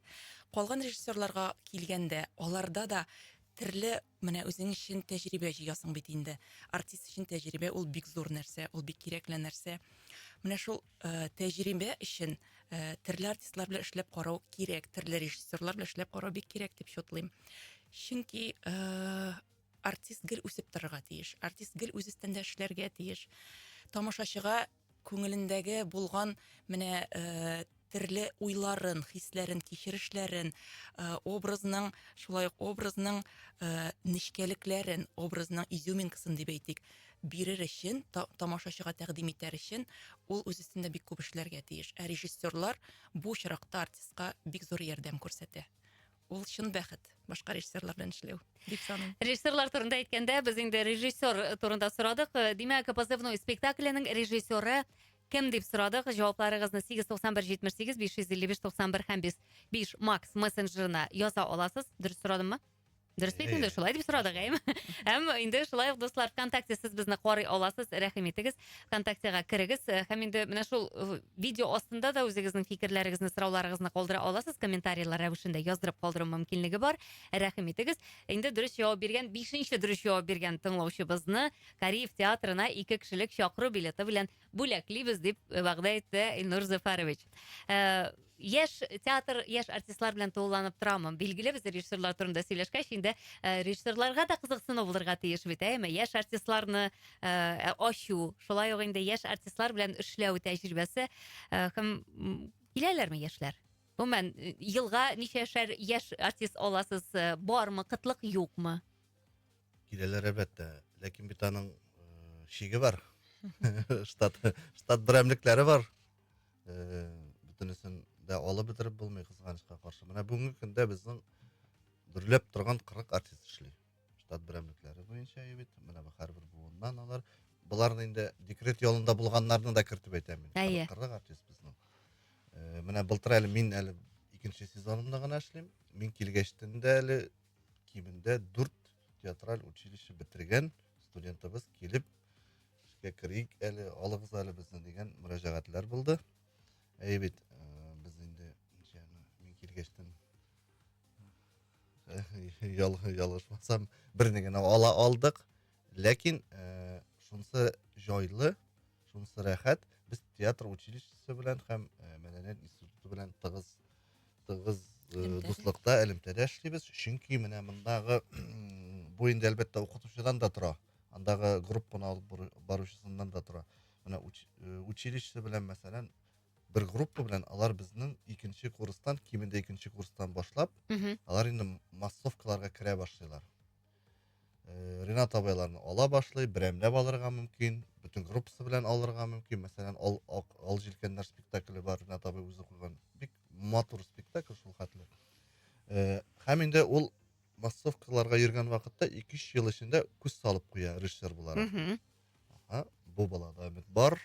Калган режиссерларга килгәндә, аларда да төрле менә үзең өчен тәҗрибә җыясың бит инде. Артист өчен тәҗрибә ул бик зур нәрсә, ул бик кирәкле нәрсә. Менә шул тәҗрибә өчен төрле артистлар белән эшләп карау кирәк, төрле режиссерлар белән эшләп карау бик кирәк дип шутлыйм. Чөнки артист гел үсеп торырга тиеш. Артист гел үз өстендә эшләргә тиеш. Тамашачыга күңелендәге булган менә төрле уйларын, хисләрен, кичерешләрен, образның, шулай ук образның нечкәлекләрен, образның изюминкасын дип әйтик, бирер өчен, тамашачыга тәкъдим итәр өчен ул үз өстендә бик күп эшләргә тиеш. Ә режиссерлар бу чиракта артистка бик зур ярдәм күрсәтә. Ул чын бәхет, башка режиссерлар белән эшләү. Дип саныйм. Режиссерлар турында әйткәндә, без инде режиссер турында сорадык. Димәк, позывной спектакленең режиссеры кем дип сорадык? Җавапларыгызны 891 78 555 91 һәм 5 Макс мессенджерына яза аласыз. Дөрес сорадыммы? Дөрес бит инде, шулай дип сорадык, әйме? Һәм инде шулай ук дуслар, ВКонтакте сез безне карый аласыз, рәхим итегез. ВКонтактега кирегез. Һәм инде менә шул видео астында да үзегезнең фикерләрегезне, сорауларыгызны калдыра аласыз. Комментарийлар рәвешендә яздырып калдыру мөмкинлеге бар. Рәхим итегез. Инде дөрес җавап биргән, 5нче дөрес җавап биргән тыңлаучыбызны Кариев театрына 2 кешелек чакыру билеты белән бүләклибез дип вәгъдә итте Илнур Зафарович. Яшь театр, яшь артистлар белән тулыланып торамы? Билгеле, без режиссерлар турында сөйләшкәч, инде режиссерларга да кызыксыну булырга тиеш бит, әйме? Яшь артистларны ачу, шулай ук инде яшь артистлар белән эшләү тәҗрибәсе һәм киләләрме яшьләр? Гомумән, елга ничә яшь артист аласыз, бармы, кытлык юкмы? Киләләр әлбәттә, ләкин бит аның шиге бар. Штат берәмлекләре бар. Бөтенесен дә алып бетереп булмый, кызганычка каршы. Менә бүгенге көндә безнең Гүрләп торган 40 артист эшли. Штат берәмлекләре буенча әйбит. Менә бу һәрбер буыннан алар. Буларны инде декрет ялында булганнарны да кертеп әйтәм мин. 40 артист безнең. Менә былтыр әле мин әле икенче сезонымда гына эшлим. Мин килгәчтен дә әле кимендә 4 театраль училище бетергән студентыбыз килеп эшкә керик әле, алыгыз әле безне дигән мөрәҗәгатьләр булды. Әйбит, без инде мин килгәчтен ялгышмасам берне генә ала алдык. Ләкин шунсы җайлы, шунсы рәхәт. Без театр училищесы белән һәм мәдәният институты белән тыгыз дуслыкта элемтәдә эшлибез. Чөнки менә мондагы бу инде әлбәттә укытучыдан да тора. Андагы группаны алып баручысыннан да тора. Менә училище белән мәсәлән бер группа белән алар безнең икенче курстан, кимендә икенче курстан башлап, алар инде массовкаларга керә башлыйлар. Ринат абайларны ала башлый, берәмләп алырга мөмкин, бөтен группасы белән алырга мөмкин. Мәсәлән, ал җилкәннәр спектакле бар, Ринат абай үзе куйган. Бик матур спектакль шул хәтле. Һәм инде ул массовкаларга йөргән вакытта 2-3 ел эчендә күз салып куя режиссер буларак. Бу балада өмет бар.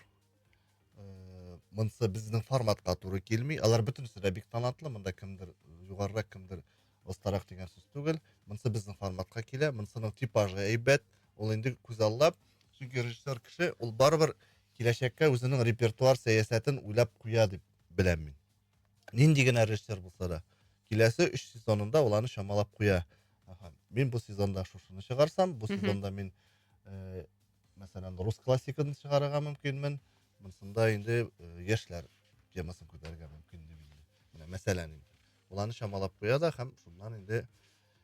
Монсы безнең форматка туры килми. Алар бөтенесе дә бик талантлы, монда кемдер югарырак, кемдер остарак дигән сүз түгел. Монсы безнең форматка килә, монсының типажы әйбәт. Ул инде күз аллап, чөнки режиссер кеше ул барыбер киләчәккә үзенең репертуар сәясәтен уйлап куя дип беләм мин. Нинди генә режиссер булса да, киләсе 3 сезонында ул аны шамалап куя. Мин бу сезонда шушыны чыгарсам, бу сезонда мин мәсәлән рус классикын чыгарырга мөмкинмен. Монсында инде яшьләр темасын күтәрергә мөмкин дип инде. Менә мәсәлән инде. Ул аны шамалап куя да һәм шуннан инде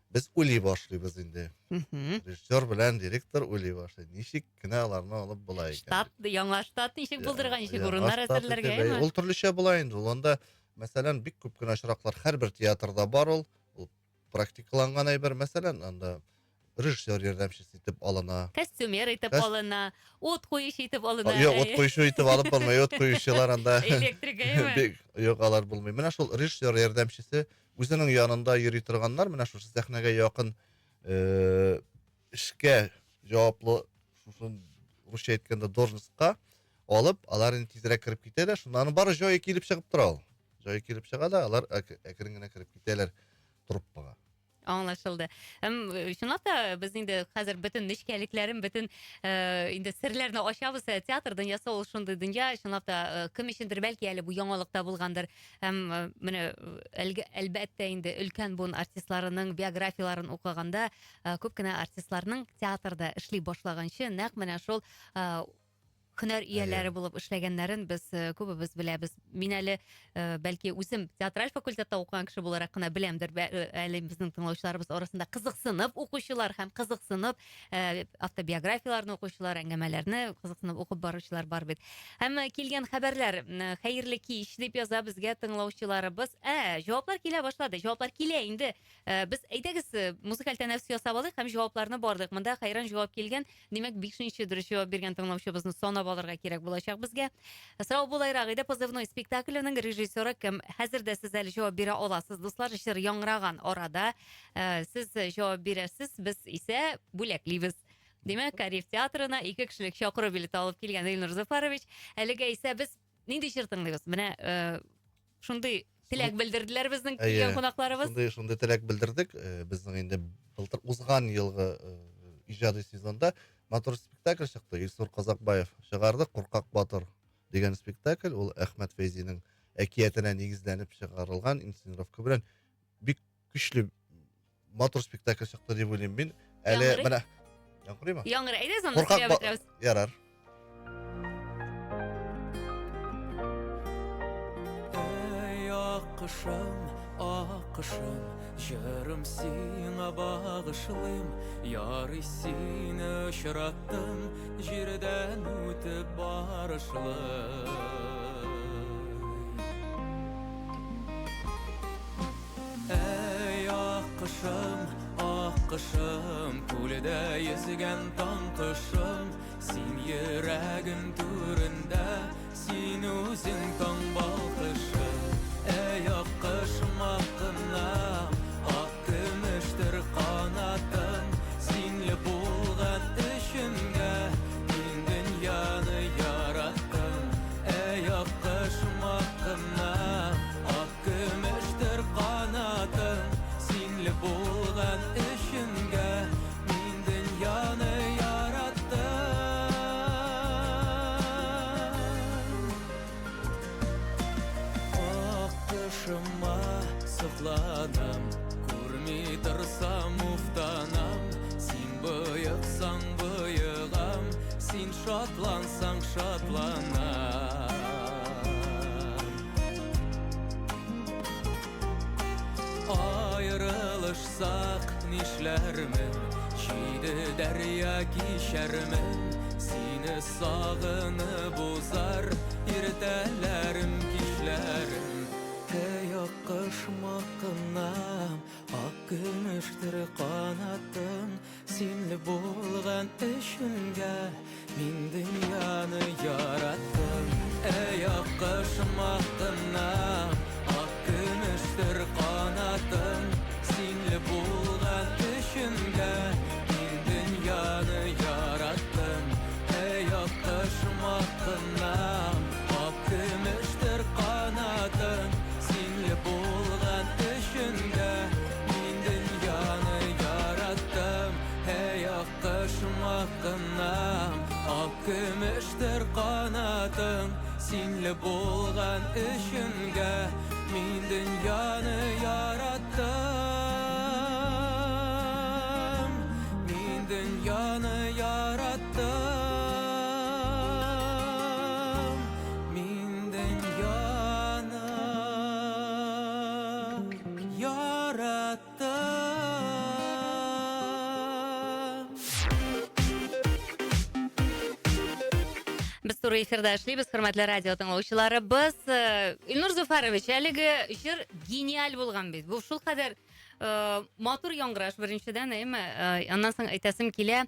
без уйлый башлыйбыз инде. Режиссер белән директор уйлый башлый. Ничек кенә аларны алып була икән. Штат, яңа штат ничек булдырган, ничек урыннар әзерләргә, әйме? Ул төрлечә була инде. Ул анда мәсәлән бик күп кенә очраклар һәрбер театрда бар ул. Ул практикаланган әйбер. Мәсәлән, анда режиссер ярдәмчесе итеп алына. Костюмер итеп алына, от куючы итеп алына. Юк, от куючы итеп алып булмый, от куючылар анда. Электрик, әйме? Юк, алар булмый. Менә шул режиссер ярдәмчесе үзенең янында йөри торганнар, менә шушы сәхнәгә якын эшкә җаваплы, шусын русча әйткәндә должностька алып, алар инде тизрәк кирип китә дә, шуннан бары җай килеп чыгып тора ул. Җай килеп чыга да, алар әкрен генә кирип китәләр труппага. Аңлашылды. Шунлап та без инде хәзер бөтен нечкәлекләрен, бөтен инде серләрне ачабыз. Театр дөньясы ул шундый дөнья. Шунлап та кем өчендер бәлки әле бу яңалыкта булгандыр. Һәм менә әлбәттә инде өлкән буын артистларының биографияларын укыганда күп кенә артистларның театрда эшли башлаганчы нәкъ менә шул һөнәр ияләре булып эшләгәннәрен без күбебез беләбез. Мин әле бәлки үзем театраль факультетта укыган кеше буларак кына беләмдер. Әле безнең тыңлаучыларыбыз арасында кызыксынып укучылар һәм кызыксынып автобиографияларны укучылар, әңгәмәләрне кызыксынып укып баручылар бар бит. Һәм килгән хәбәрләр, хәерле кич дип яза безгә тыңлаучыларыбыз. Җаваплар килә башлады. Җаваплар килә инде. Без әйдәгез музыкаль тәнәффүс ясап алыйк һәм җавапларны бардык. Монда хайран җавап килгән. Димәк 5нче дөрес җавап биргән тыңлаучыбызны санап алырга кирәк булачак безгә. Сорау булайрак иде, позывной спектакленең режиссеры кем? Хәзер дә сез әле җавап бирә аласыз, дуслар, эшер яңгыраган арада сез җавап бирәсез, без исә бүләклибез. Димәк, Кариф театрына 2 кешелек чакыру билеты алып килгән Илнур Зафарович. Әлегә исә без нинди җыр тыңлыйбыз? Менә шундый теләк белдерделәр безнең килгән кунакларыбыз. Шундый теләк белдердек. Безнең инде былтыр узган елгы иҗади сезонда матур спектакль чыкты. Илсур Казакбаев чыгарды, Куркак батыр дигән спектакль. Ул Әхмәт Фәйзинең әкиятенә нигезләнеп чыгарылган инсценировка белән бик көчле матур спектакль чыкты дип уйлыйм мин. Әле менә яңгырыймы? Яңгырый, әйдә аны сөйләп бетерәбез. Ярар. Акышым, җырым сиңа багышлыйм, ярый сине очраттым, җирдән үтеп барышлый. Эй акышым, күлдә йөзгән таңкышым, син йөрәгем түрендә, син үзең таң балкышым. Ey akışım hakkına, ак көмеште башыма сыкланам, күрми торсам уфтанам, син быйыксаң быйыгам, син шатлансаң шатланам. Ayrılışsak nişlermin, çiğdi derya kişermin, seni sağını bozar, irtelerim kişlerim. Hey akışmakınam, ak gümüştür kanatın, sinli bolgan işinge, min dünyanı yarattım. Ey akışmakınam, ak gümüştür kanatın, sinli bolgan işinge, min dünyanı yarattım. Ey akışmakınam, ak gümüştür kanatın, sinli bolgan işinge, min dünyanı yarattım. Hey akışmakınam, ak gümüştür kanatın, sinli bolgan işinge, min dünyanı yarattım. Min dünyanı yarattım. Min dünyanı yarattım. Biz туры эфирда эшлибез, хөрмәтле радио тыңлаучыларыбыз. Илнур Зуфарович, әлеге җыр гениаль булган бит. Бу шул кадәр матур яңгыраш беренчедән, әйме? Аннан соң әйтәсем килә,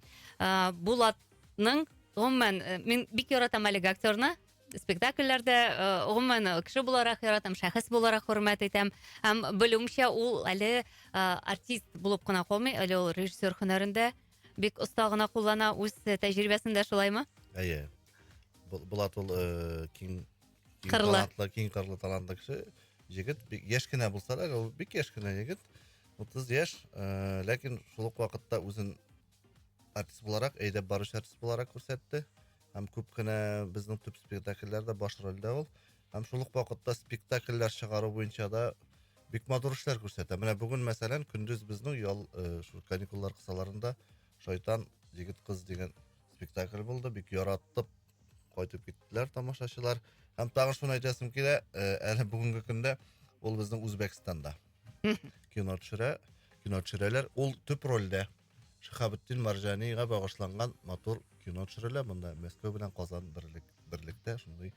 Булатның гомумән мин бик яратам әлеге актерны. Спектакльләрдә гомумән кеше буларак яратам, шәхес буларак хөрмәт итәм. Һәм белүемчә ул әле артист булып кына калмый, әле ул режиссер һөнәрендә бик оста гына куллана үз тәҗрибәсендә, шулаймы? Әйе. Булат ул киң Кырлы. кырлы талантлы кеше. Җегет бик яшь кенә булса да, ул бик яшь кенә җегет. 30 яшь, ләкин шул ук вакытта үзен артист буларак, әйдәп баручы артист буларак күрсәтте. Һәм күп кенә безнең төп спектакльләрдә баш рольдә ул. Һәм шул ук вакытта спектакльләр чыгару буенча да бик матур эшләр күрсәтә. Менә бүген мәсәлән көндез безнең ял шул каникуллар кысаларында Шайтан җегет кыз дигән спектакль булды. Бик яраттып кайтып киттеләр тамашачылар. Һәм тагын шуны әйтәсем килә, әле бүгенге көндә ул безнең Үзбәкстанда кино төшерәләр. Ул төп рольдә Шихабетдин Марҗанига багышланган матур кино төшерәләр. Монда Мәскәү белән Казан берлектә шундый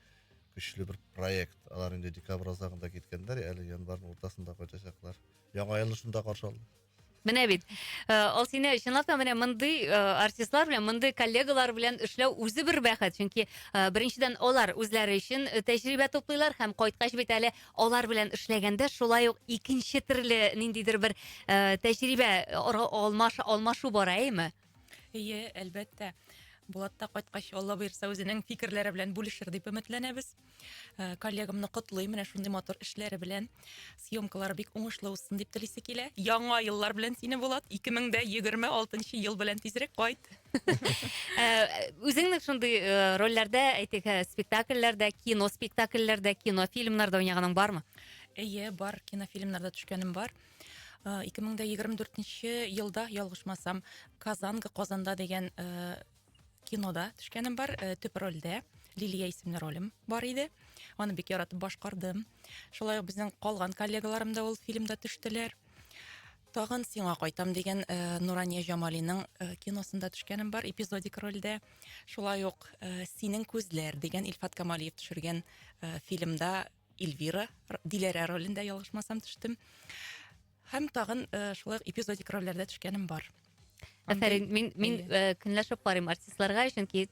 көчле бер проект. Алар инде декабрь азагында киткәннәр, әле январьның уртасында кайтачаклар. Яңа елны шунда каршы алды. Менә бит. Ал сине чынлап та менә мондый артистлар белән, мондый коллегалар белән эшләү үзе бер бәхет. Чөнки беренчедән алар үзләре өчен тәҗрибә туплыйлар һәм кайткач бит әле алар белән эшләгәндә шулай ук икенче төрле ниндидер бер тәҗрибә алмашу бара, әйме? Әйе, әлбәттә. Булатта кайткач, Алла буйрса, үзенең фикерләре белән бүлешер дип өметләнәбез. Коллегамны котлыйм, менә шундый матур эшләре белән. Съемкалары бик уңышлы үтсен дип телисе килә. Яңа еллар белән сине, Булат. 2026 ел белән тизрәк кайт. Үзеңнең шундый рольләрдә, әйтик, спектакльләрдә, кинофильмнарда уйнаганың бармы? Әйе, бар, кинофильмнарда төшкәнем бар. 2024 елда, ялгышмасам, Казанда дигән кинода төшкәнем бар, төп рольдә. Лилия исемле ролем бар иде. Аны бик яратып башкардым. Шулай ук безнең калган коллегаларым да ул фильмда төштеләр. Тагын сиңа кайтам дигән Нурания Җамалиның киносында төшкәнем бар, эпизодик рольдә. Шулай ук Синең күзләр дигән Илфат Камалиев төшергән фильмда Эльвира Диләрә ролендә ялгышмасам төштем. Һәм тагын шулай эпизодик рольләрдә төшкәнем бар. Афәрин, мин көнләшеп карыйм артистларга, чөнки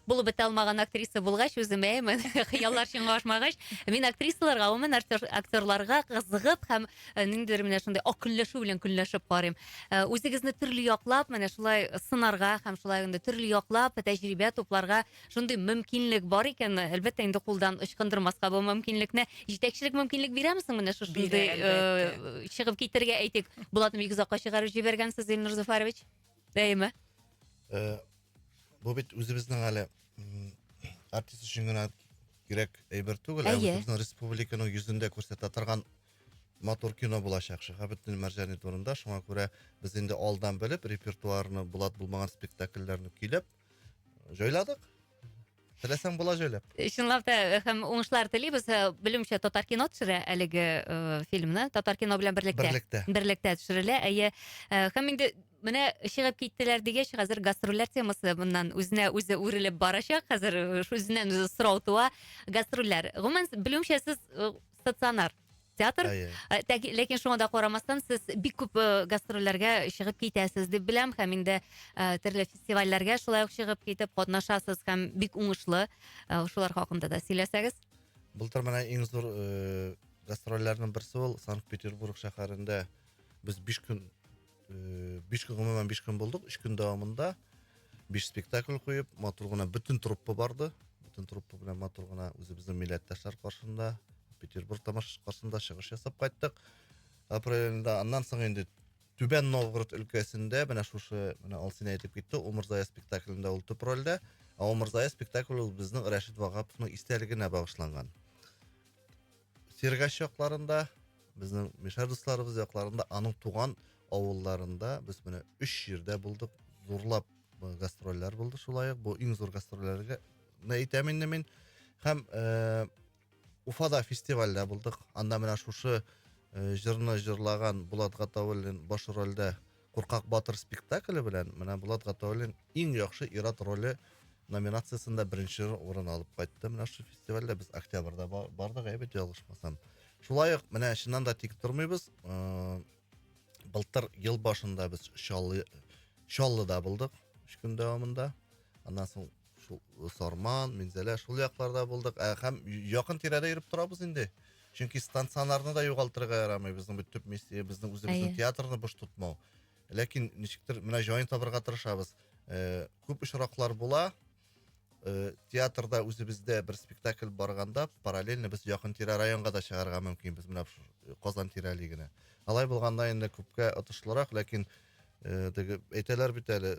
булып бетә алмаган актриса булгач, үземә хыяллар чынга ашмагач, мин актрисаларга, гомумән актерларга кызыгып һәм ниндидер менә шундый акыллашу белән көнләшеп карыйм. Үзегезне төрле яклап, менә шулай сынарга һәм шулай инде төрле яклап тәҗрибә тупларга шундый мөмкинлек бар икән, әлбәттә инде кулдан ычкындырмаска бу мөмкинлекне, җитәкчелек мөмкинлек бирәмсең менә шундый чыгып китәргә, әйтик, Булатны бик озакка чыгарып җибәргәнсез, Илнур Зуфарович. Әйме? Бу бит үзебезнең әле артист өчен генә кирәк әйбер түгел, үзебезнең республиканың йөзендә күрсәтә торган матур кино булачак Шиһабетдин Маржани турында. Шуңа күрә без инде алдан белеп репертуарны булат булмаган спектакльләрне көйләп җайладык. Теләсәң була җайлап. Чынлап та һәм уңышлар телибез. Белемчә Татар кино төшерә әлеге фильмны. Татар кино белән берлектә. Берлектә төшерелә. Һәм инде менә чыгып киттеләр дигәч, хәзер гастрольләр темасы моннан үзенә үзе үрелеп барачак. Хәзер үзеннән үзе сорау туа. Гастрольләр. Гомумән белемчә сез стационар театр. Ләкин шуңа да карамастан сез бик күп гастрольләргә чыгып китәсез дип беләм һәм инде төрле фестивальләргә шулай ук чыгып китеп катнашасыз һәм бик уңышлы. Шулар хакында да сөйләсәгез. Былтыр менә иң зур гастрольләрнең берсе ул Санкт-Петербург шәһәрендә без 5 көн гомумән 5 көн булдык. 3 көн дәвамында 5 спектакль куеп, матур гына бөтен труппа барды. Бөтен труппа белән матур гына үзебезнең милләттәшләр каршында Петербург тамаш каршында чыгыш ясап кайттык. Апрелендә аннан соң инде Түбән Новгород өлкәсендә менә шушы менә Алсина әйтеп китте, Умырзая спектаклендә ул төп рольдә. Умырзая спектакль ул безнең Рәшит Вагаповның истәлегенә багышланган. Сиргач якларында, безнең Мишар дусларыбыз якларында, аның туган авылларында без менә 3 җирдә булдык. Зурлап гастрольләр булды шулай ук. Бу иң зур гастрольләргә әйтәм инде мин. Һәм Уфада фестивальдә булдык. Анда менә шушы җырны җырлаган Булат Гатауллин баш рольдә Куркак Батыр спектакле белән менә Булат Гатауллин иң яхшы ир-ат роле номинациясендә беренче урын алып кайтты. Менә шу фестивальдә без октябрьдә бардык, әйбәт ялгышмасам. Шулай ук менә чыннан да тик тормыйбыз. Былтыр ел башында без Чаллыда булдык 3 көн дәвамында. Аннан соң Сарман, Минзәлә шул якларда булдык. Һәм якын тирәдә йөреп торабыз инде. Чөнки станцияларны да югалтырга ярамый. Безнең төп миссия безнең үзебезнең театрны буш тотмау. Ләкин ничектер менә җаен табырга тырышабыз. Күп очраклар була. Театрда үзебездә бер спектакль барганда параллельно без якын тирә районга да чыгарга мөмкин. Без менә Казан тирәлегенә. Алай булганда инде күпкә отышлырак, ләкин әйтәләр бит әле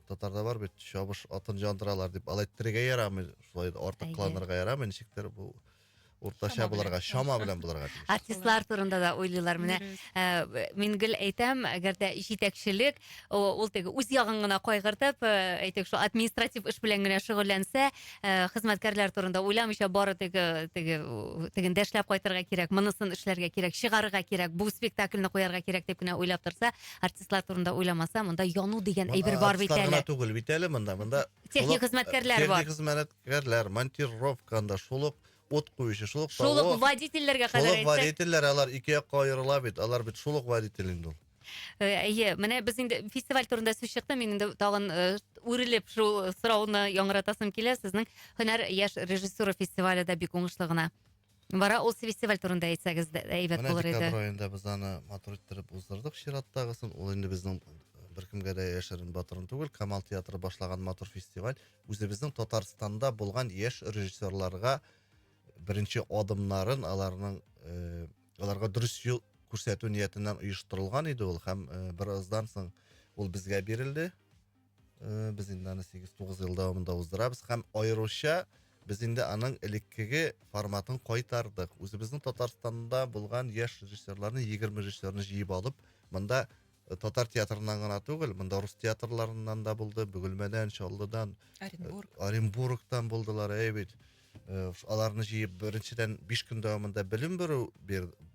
татарда бар бит, чабыш атын жандыралар дип, алай тирәгә ярамый, шулай артык кыланырга ярамый, ничектер бу уртача буларга, шама белән буларга тиеш. Артистлар турында да уйлыйлар менә. Мин гел әйтәм, әгәр дә җитәкчелек ул теге үз ягын гына кайгыртып, әйтик шу административ эш белән генә шөгыльләнсә, хезмәткәрләр турында уйламыйча бары тегендә эшләп кайтырга кирәк, монысын эшләргә кирәк, чыгарырга кирәк, бу спектакльне куярга кирәк дип кенә уйлап торса, артистлар турында уйламаса, монда яну дигән әйбер бар бит әле. Түгел бит әле монда. Техник хезмәткәрләр бар. Техник хезмәткәрләр, монтировканда шулык от куючы, шулык водительләргә кадәр әйтсәк. Водительләр алар ике якка аерыла бит, алар бит шулык водитель инде ул. Менә без инде фестиваль турында сүз чыкты, мин инде тагын үрелеп шул сорауны яңратасым килә. Сезнең һөнәр яшь режиссура фестивале да бик уңышлы гына. Бара ул фестиваль турында әйтсәгез әйбәт булыр иде. Менә декабрь аенда без аны матур иттереп уздырдык чираттагысын. Ул инде безнең беркемгә дә яшерен батырын түгел, Камал театры башлаган матур фестиваль. Үзебезнең Татарстанда булган яшь режиссерларга беренче адымнарын аларга дөрес юл күрсәтү ниятеннән оештырылган иде ул һәм бераздан соң ул безгә бирелде. Без инде аны 8-9 ел дәвамында уздырабыз һәм аеруча без инде аның элеккеге форматын кайтардык. Үзебезнең Татарстанда булган яшь режиссерларны 20 режиссерны җыеп алып, монда татар театрынан гына түгел, монда рус театрларыннан да булды, Бөгелмәдән, Чаллыдан, Оренбургтан булдылар, әйбит. Аларны җыеп беренчедән 5 көн дәвамында белем бирү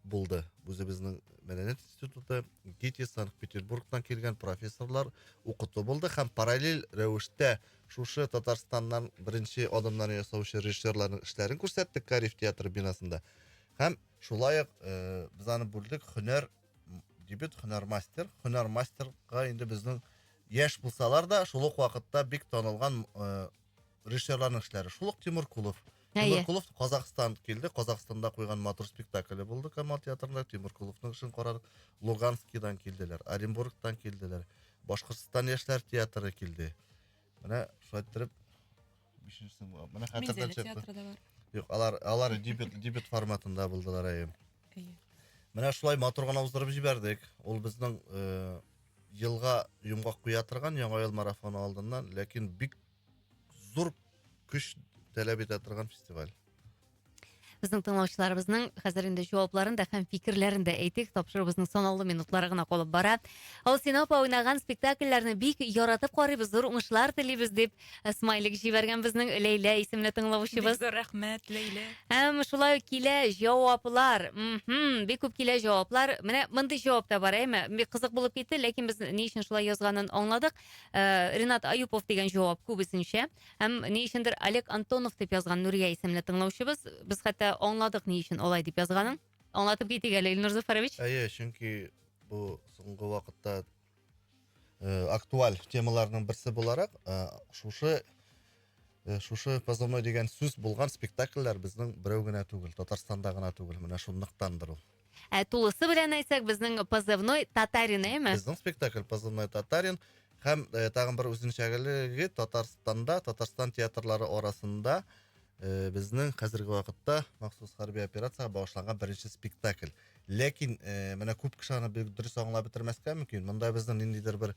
булды. Үзебезнең Мәдәният институты, ГИТИС, Санкт-Петербургтан килгән профессорлар укыту булды һәм параллель рәвештә шушы Татарстаннан беренче адымнарны ясаучы режиссерларның эшләрен күрсәттек Кариф театры бинасында. Һәм шулай ук без аны бүлдек һөнәр дебют, һөнәр мастерга инде безнең яшь булсалар да шул ук вакытта бик танылган режиссерларның эшләре. Шул ук Тимур Кулов. Тимур Кулов Казакстан килде, Казакстанда куйган матур спектакле булды Камал театрында. Тимур Куловның эшен карадык. Луганскидан килделәр, Оренбургтан килделәр, Башкортстан яшьләр театры килде. Менә шулай итеп 5-нче менә хәтердән чыкты. Юк, алар дебют форматында булдылар әйе. Менә шулай матур гына уздырып җибәрдек. Ул безнең елга йомгак куя торган Яңа ел марафоны алдыннан, ләкин бик зур көч таләп итә торган фестиваль. Безнең тыңлаучыларыбызның хәзер инде җавапларын да һәм фикерләрен дә әйтик. Тапшырыбызның санаулы минутлары гына калып бара. Ал Синопа уйнаган спектакльләрне бик яратып карыйбыз, зур уңышлар телибез дип смайлик җибәргән безнең Ләйлә исемле тыңлаучыбыз. Бик зур рәхмәт, Ләйлә. Һәм шулай ук килә җаваплар. Бик күп килә җаваплар. Менә мондый җавап та бар, әйме? Бик кызык булып китте, ләкин без ни өчен шулай язганын аңладык. Ренат Аюпов дигән җавап күбесенчә. Һәм ни өчендер Олег Антонов дип язган Нурия исемле тыңлаучыбыз. Без хәтта аңладык ни өчен алай дип язганын. Аңлатып китик әле, Илнур Зафарович. Әйе, чөнки бу соңгы вакытта актуаль темаларның берсе буларак, шушы позывной дигән сүз булган спектакльләр безнең берәү генә түгел, Татарстанда гына түгел. Менә шунлыктандыр ул. Тулысы белән әйтсәк, безнең позывной Татарин, әйме? Безнең спектакль позывной Татарин һәм тагын бер үзенчәлеге Татарстанда, Татарстан театрлары арасында безнең хәзерге вакытта махсус хәрби операция башланган беренче спектакль. Ләкин менә күп кеше аны дөрес аңлап бетермәскә мөмкин. Монда безнең ниндидер бер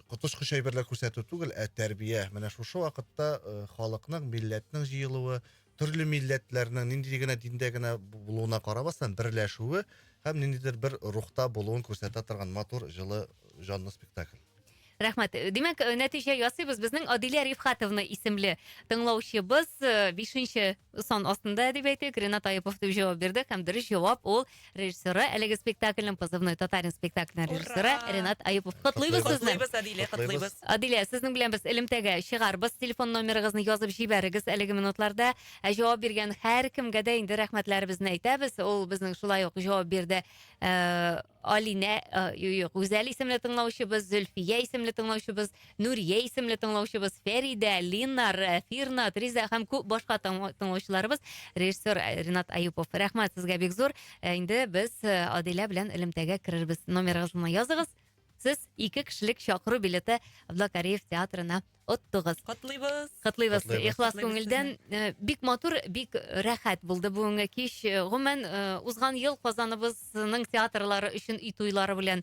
котышкы шәйберләр күрсәтү түгел, тәрбия. Менә шушы вакытта халыкның, милләтнең җыелуы, төрле милләтләрнең нинди генә диндә генә булуына карабастан берләшүе һәм ниндидер бер рухта булуын күрсәтә торган матур, җылы, җанлы спектакль. Рәхмәт. Димәк, нәтиҗә ясыйбыз. Безнең Адилә Рифхатовна исемле тыңлаучыбыз 5нче сан астында дип әйтик, Ренат Аюпов дип җавап бирде һәм дөрес җавап ул режиссеры, әлеге спектакльнең позывной Татарин спектакленең режиссеры Ренат Аюпов. Котлыйбыз сезне. Котлыйбыз, Адилә, котлыйбыз. Адилә, сезнең белән без элемтәгә чыгарбыз. Телефон номерыгызны язып җибәрегез әлеге минутларда. Җавап биргән һәр кемгә дә инде рәхмәтләребезне әйтәбез. Ул безнең шулай ук җавап бирде. Алина, Гүзәл исемле тыңлаучыбыз, Зөлфия исемле тыңлаучыбыз, Нурия исемле тыңлаучыбыз, Фәридә, Линар, Фирна, Триза һәм күп башка тыңлаучыларыбыз. Режиссер Ренат Аюпов. Рәхмәт сезгә бик зур. Инде без Адилә белән элемтәгә керербез. Номерыгызны языгыз. Сез 2 кешелек чакыру билеты Абдулкариев театрына оттыгыз. Котлыйбыз. Котлыйбыз. Котлыйбыз. Ихлас Котлыйбыз күңелдән бик матур, бик рәхәт булды бүгенге кич. Гомумән узган ел Казаныбызның театрлары өчен ит уйлары белән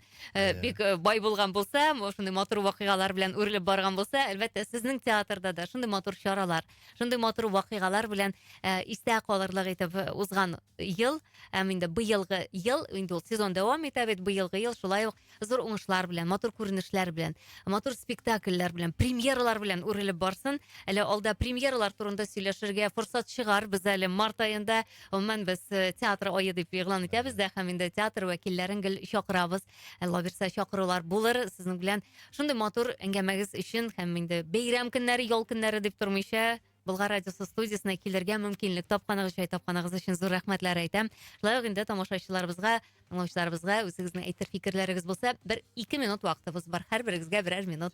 бик бай булган булса, шундый матур вакыйгалар белән үрелеп барган булса, әлбәттә сезнең театрда да шундый матур чаралар, шундый матур вакыйгалар белән истә калырлык итеп узган ел, инде быелгы ел, инде ул сезон дәвам итә бит, быелгы ел шулай ук зур уңышлар белән, матур күренешләр белән, матур спектакльләр белән, премьералар белән үрелеп барсын. Әле алда премьералар турында сөйләшергә форсат чыгар. Без әле март аенда гомумән без театр ае дип игълан итәбез дә һәм инде театр вәкилләрен гел чакырабыз. Алла бирсә чакырулар булыр. Сезнең белән шундый матур әңгәмәгез өчен һәм инде бәйрәм көннәре, ял көннәре дип тормыйча Болгар радиосы студиясына килергә мөмкинлек тапканыгыз өчен зур рәхмәтләр әйтәм. Шулай ук инде тамашачыларыбызга, тыңлаучыларыбызга үзегезнең әйтер фикерләрегез булса, 1-2 минут вакытыбыз бар. Һәрберегезгә берәр минут.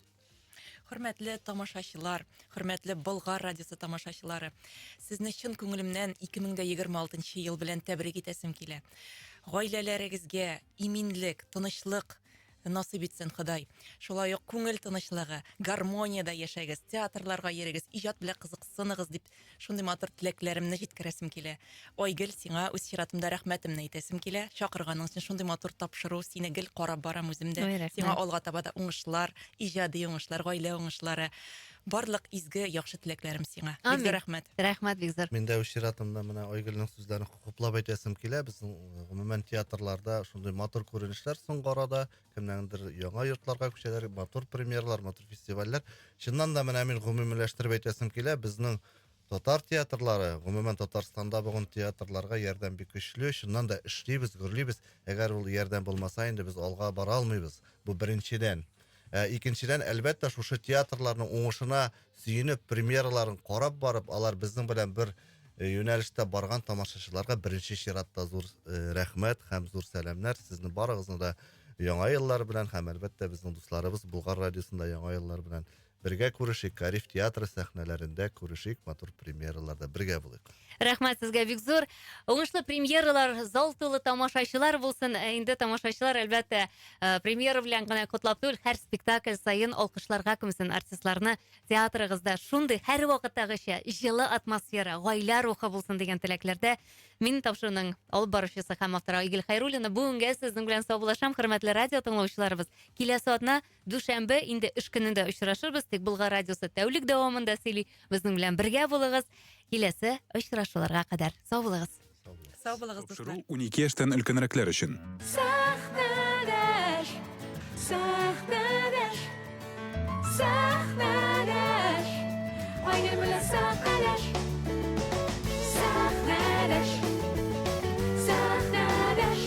Хөрмәтле тамашачылар, хөрмәтле Болгар радиосы тамашачылары. Сезне чын күңелемнән 2026 ел белән тәбрик итәсем килә. Гаиләләрегезгә иминлек, тынычлык насыйп итсен Ходай. Шулай ук күңел тынычлыгы, гармонияда яшәгез, театрларга йөрегез, иҗат белән кызыксыныгыз дип шундый матур теләкләремне җиткерәсем килә. Айгөл, сиңа үз чиратымда рәхмәтемне әйтәсем килә. Чакырганың өчен шундый матур тапшыру, сине гел карап барам үземдә. Сиңа алга таба да уңышлар, иҗади уңышлар, гаилә уңышлары, барлык изге яхшы теләкләрем сиңа. Бик зур рәхмәт. Рәхмәт бик зур. Миндә үз чиратымда менә Айгөлнең сүзләрен хуплап әйтәсем килә. Безнең гомумән театрларда шундый матур күренешләр соңгы арада, кемнеңдер яңа йортларга күчәләр, матур премьерлар, матур фестивальләр. Чыннан да менә мин гомумиләштереп әйтәсем килә. Безнең татар театрлары, гомумән Татарстанда булган театрларга ярдәм бик көчле. Чыннан да эшлибез, гөрлибез. Әгәр ул ярдәм булмаса, инде без алга бара алмыйбыз. Бу беренчедән. Икенчедән, әлбәттә, шушы театрларның уңышына сөенеп, премьераларын карап барып, алар безнең белән бер юнәлештә барган тамашачыларга беренче чиратта зур рәхмәт һәм зур сәламнәр. Сезне барыгызны да яңа еллар белән һәм әлбәттә безнең дусларыбыз Болгар радиосында яңа еллар белән бергә күрешик, Кариф театры сәхнәләрендә күрешик, матур премьераларда бергә булыйк. Рәхмәт сезгә бик зур. Уңышлы премьералар, зал тулы тамашачылар булсын. Инде тамашачылар әлбәттә премьера белән генә котлап түгел, һәр спектакль саен алкышларга күмсен артистларны театрыгызда шундый һәр вакыттагыча җылы атмосфера, гаилә рухы булсын дигән теләкләрдә мин тапшыруның алып баручысы һәм авторы Айгөл Хайруллина бүгенгә сезнең белән саубуллашам, хөрмәтле радио тыңлаучыларыбыз. Киләсе атна душанбе инде эш көнендә очрашырбыз. Тик Болгар радиосы тәүлек дәвамында сөйли. Безнең белән бергә булыгыз. Киләсе очрашуларга кадәр сау булыгыз. Сау булыгыз, дуслар. Тапшыру 12 яшьтән өлкәнрәкләр өчен. Сәхнәдәш, сәхнәдәш, сәхнәдәш, айгөл белән сәхнәдәш, сәхнәдәш, сәхнәдәш,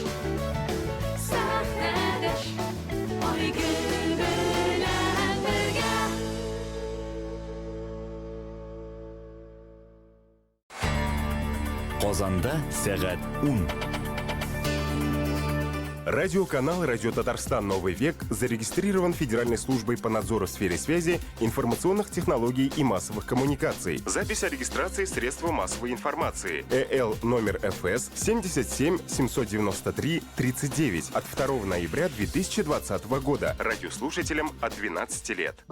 сәхнәдәш, айгөл белән бергә. Казанда сәгать 10. Радиоканал «Радио Татарстан. Новый век» зарегистрирован Федеральной службой по надзору в сфере связи, информационных технологий и массовых коммуникаций. Запись о регистрации средства массовой информации. ЭЛ номер ФС 77 793 39 от 2 ноября 2020 года. Радиослушателям от 12 лет.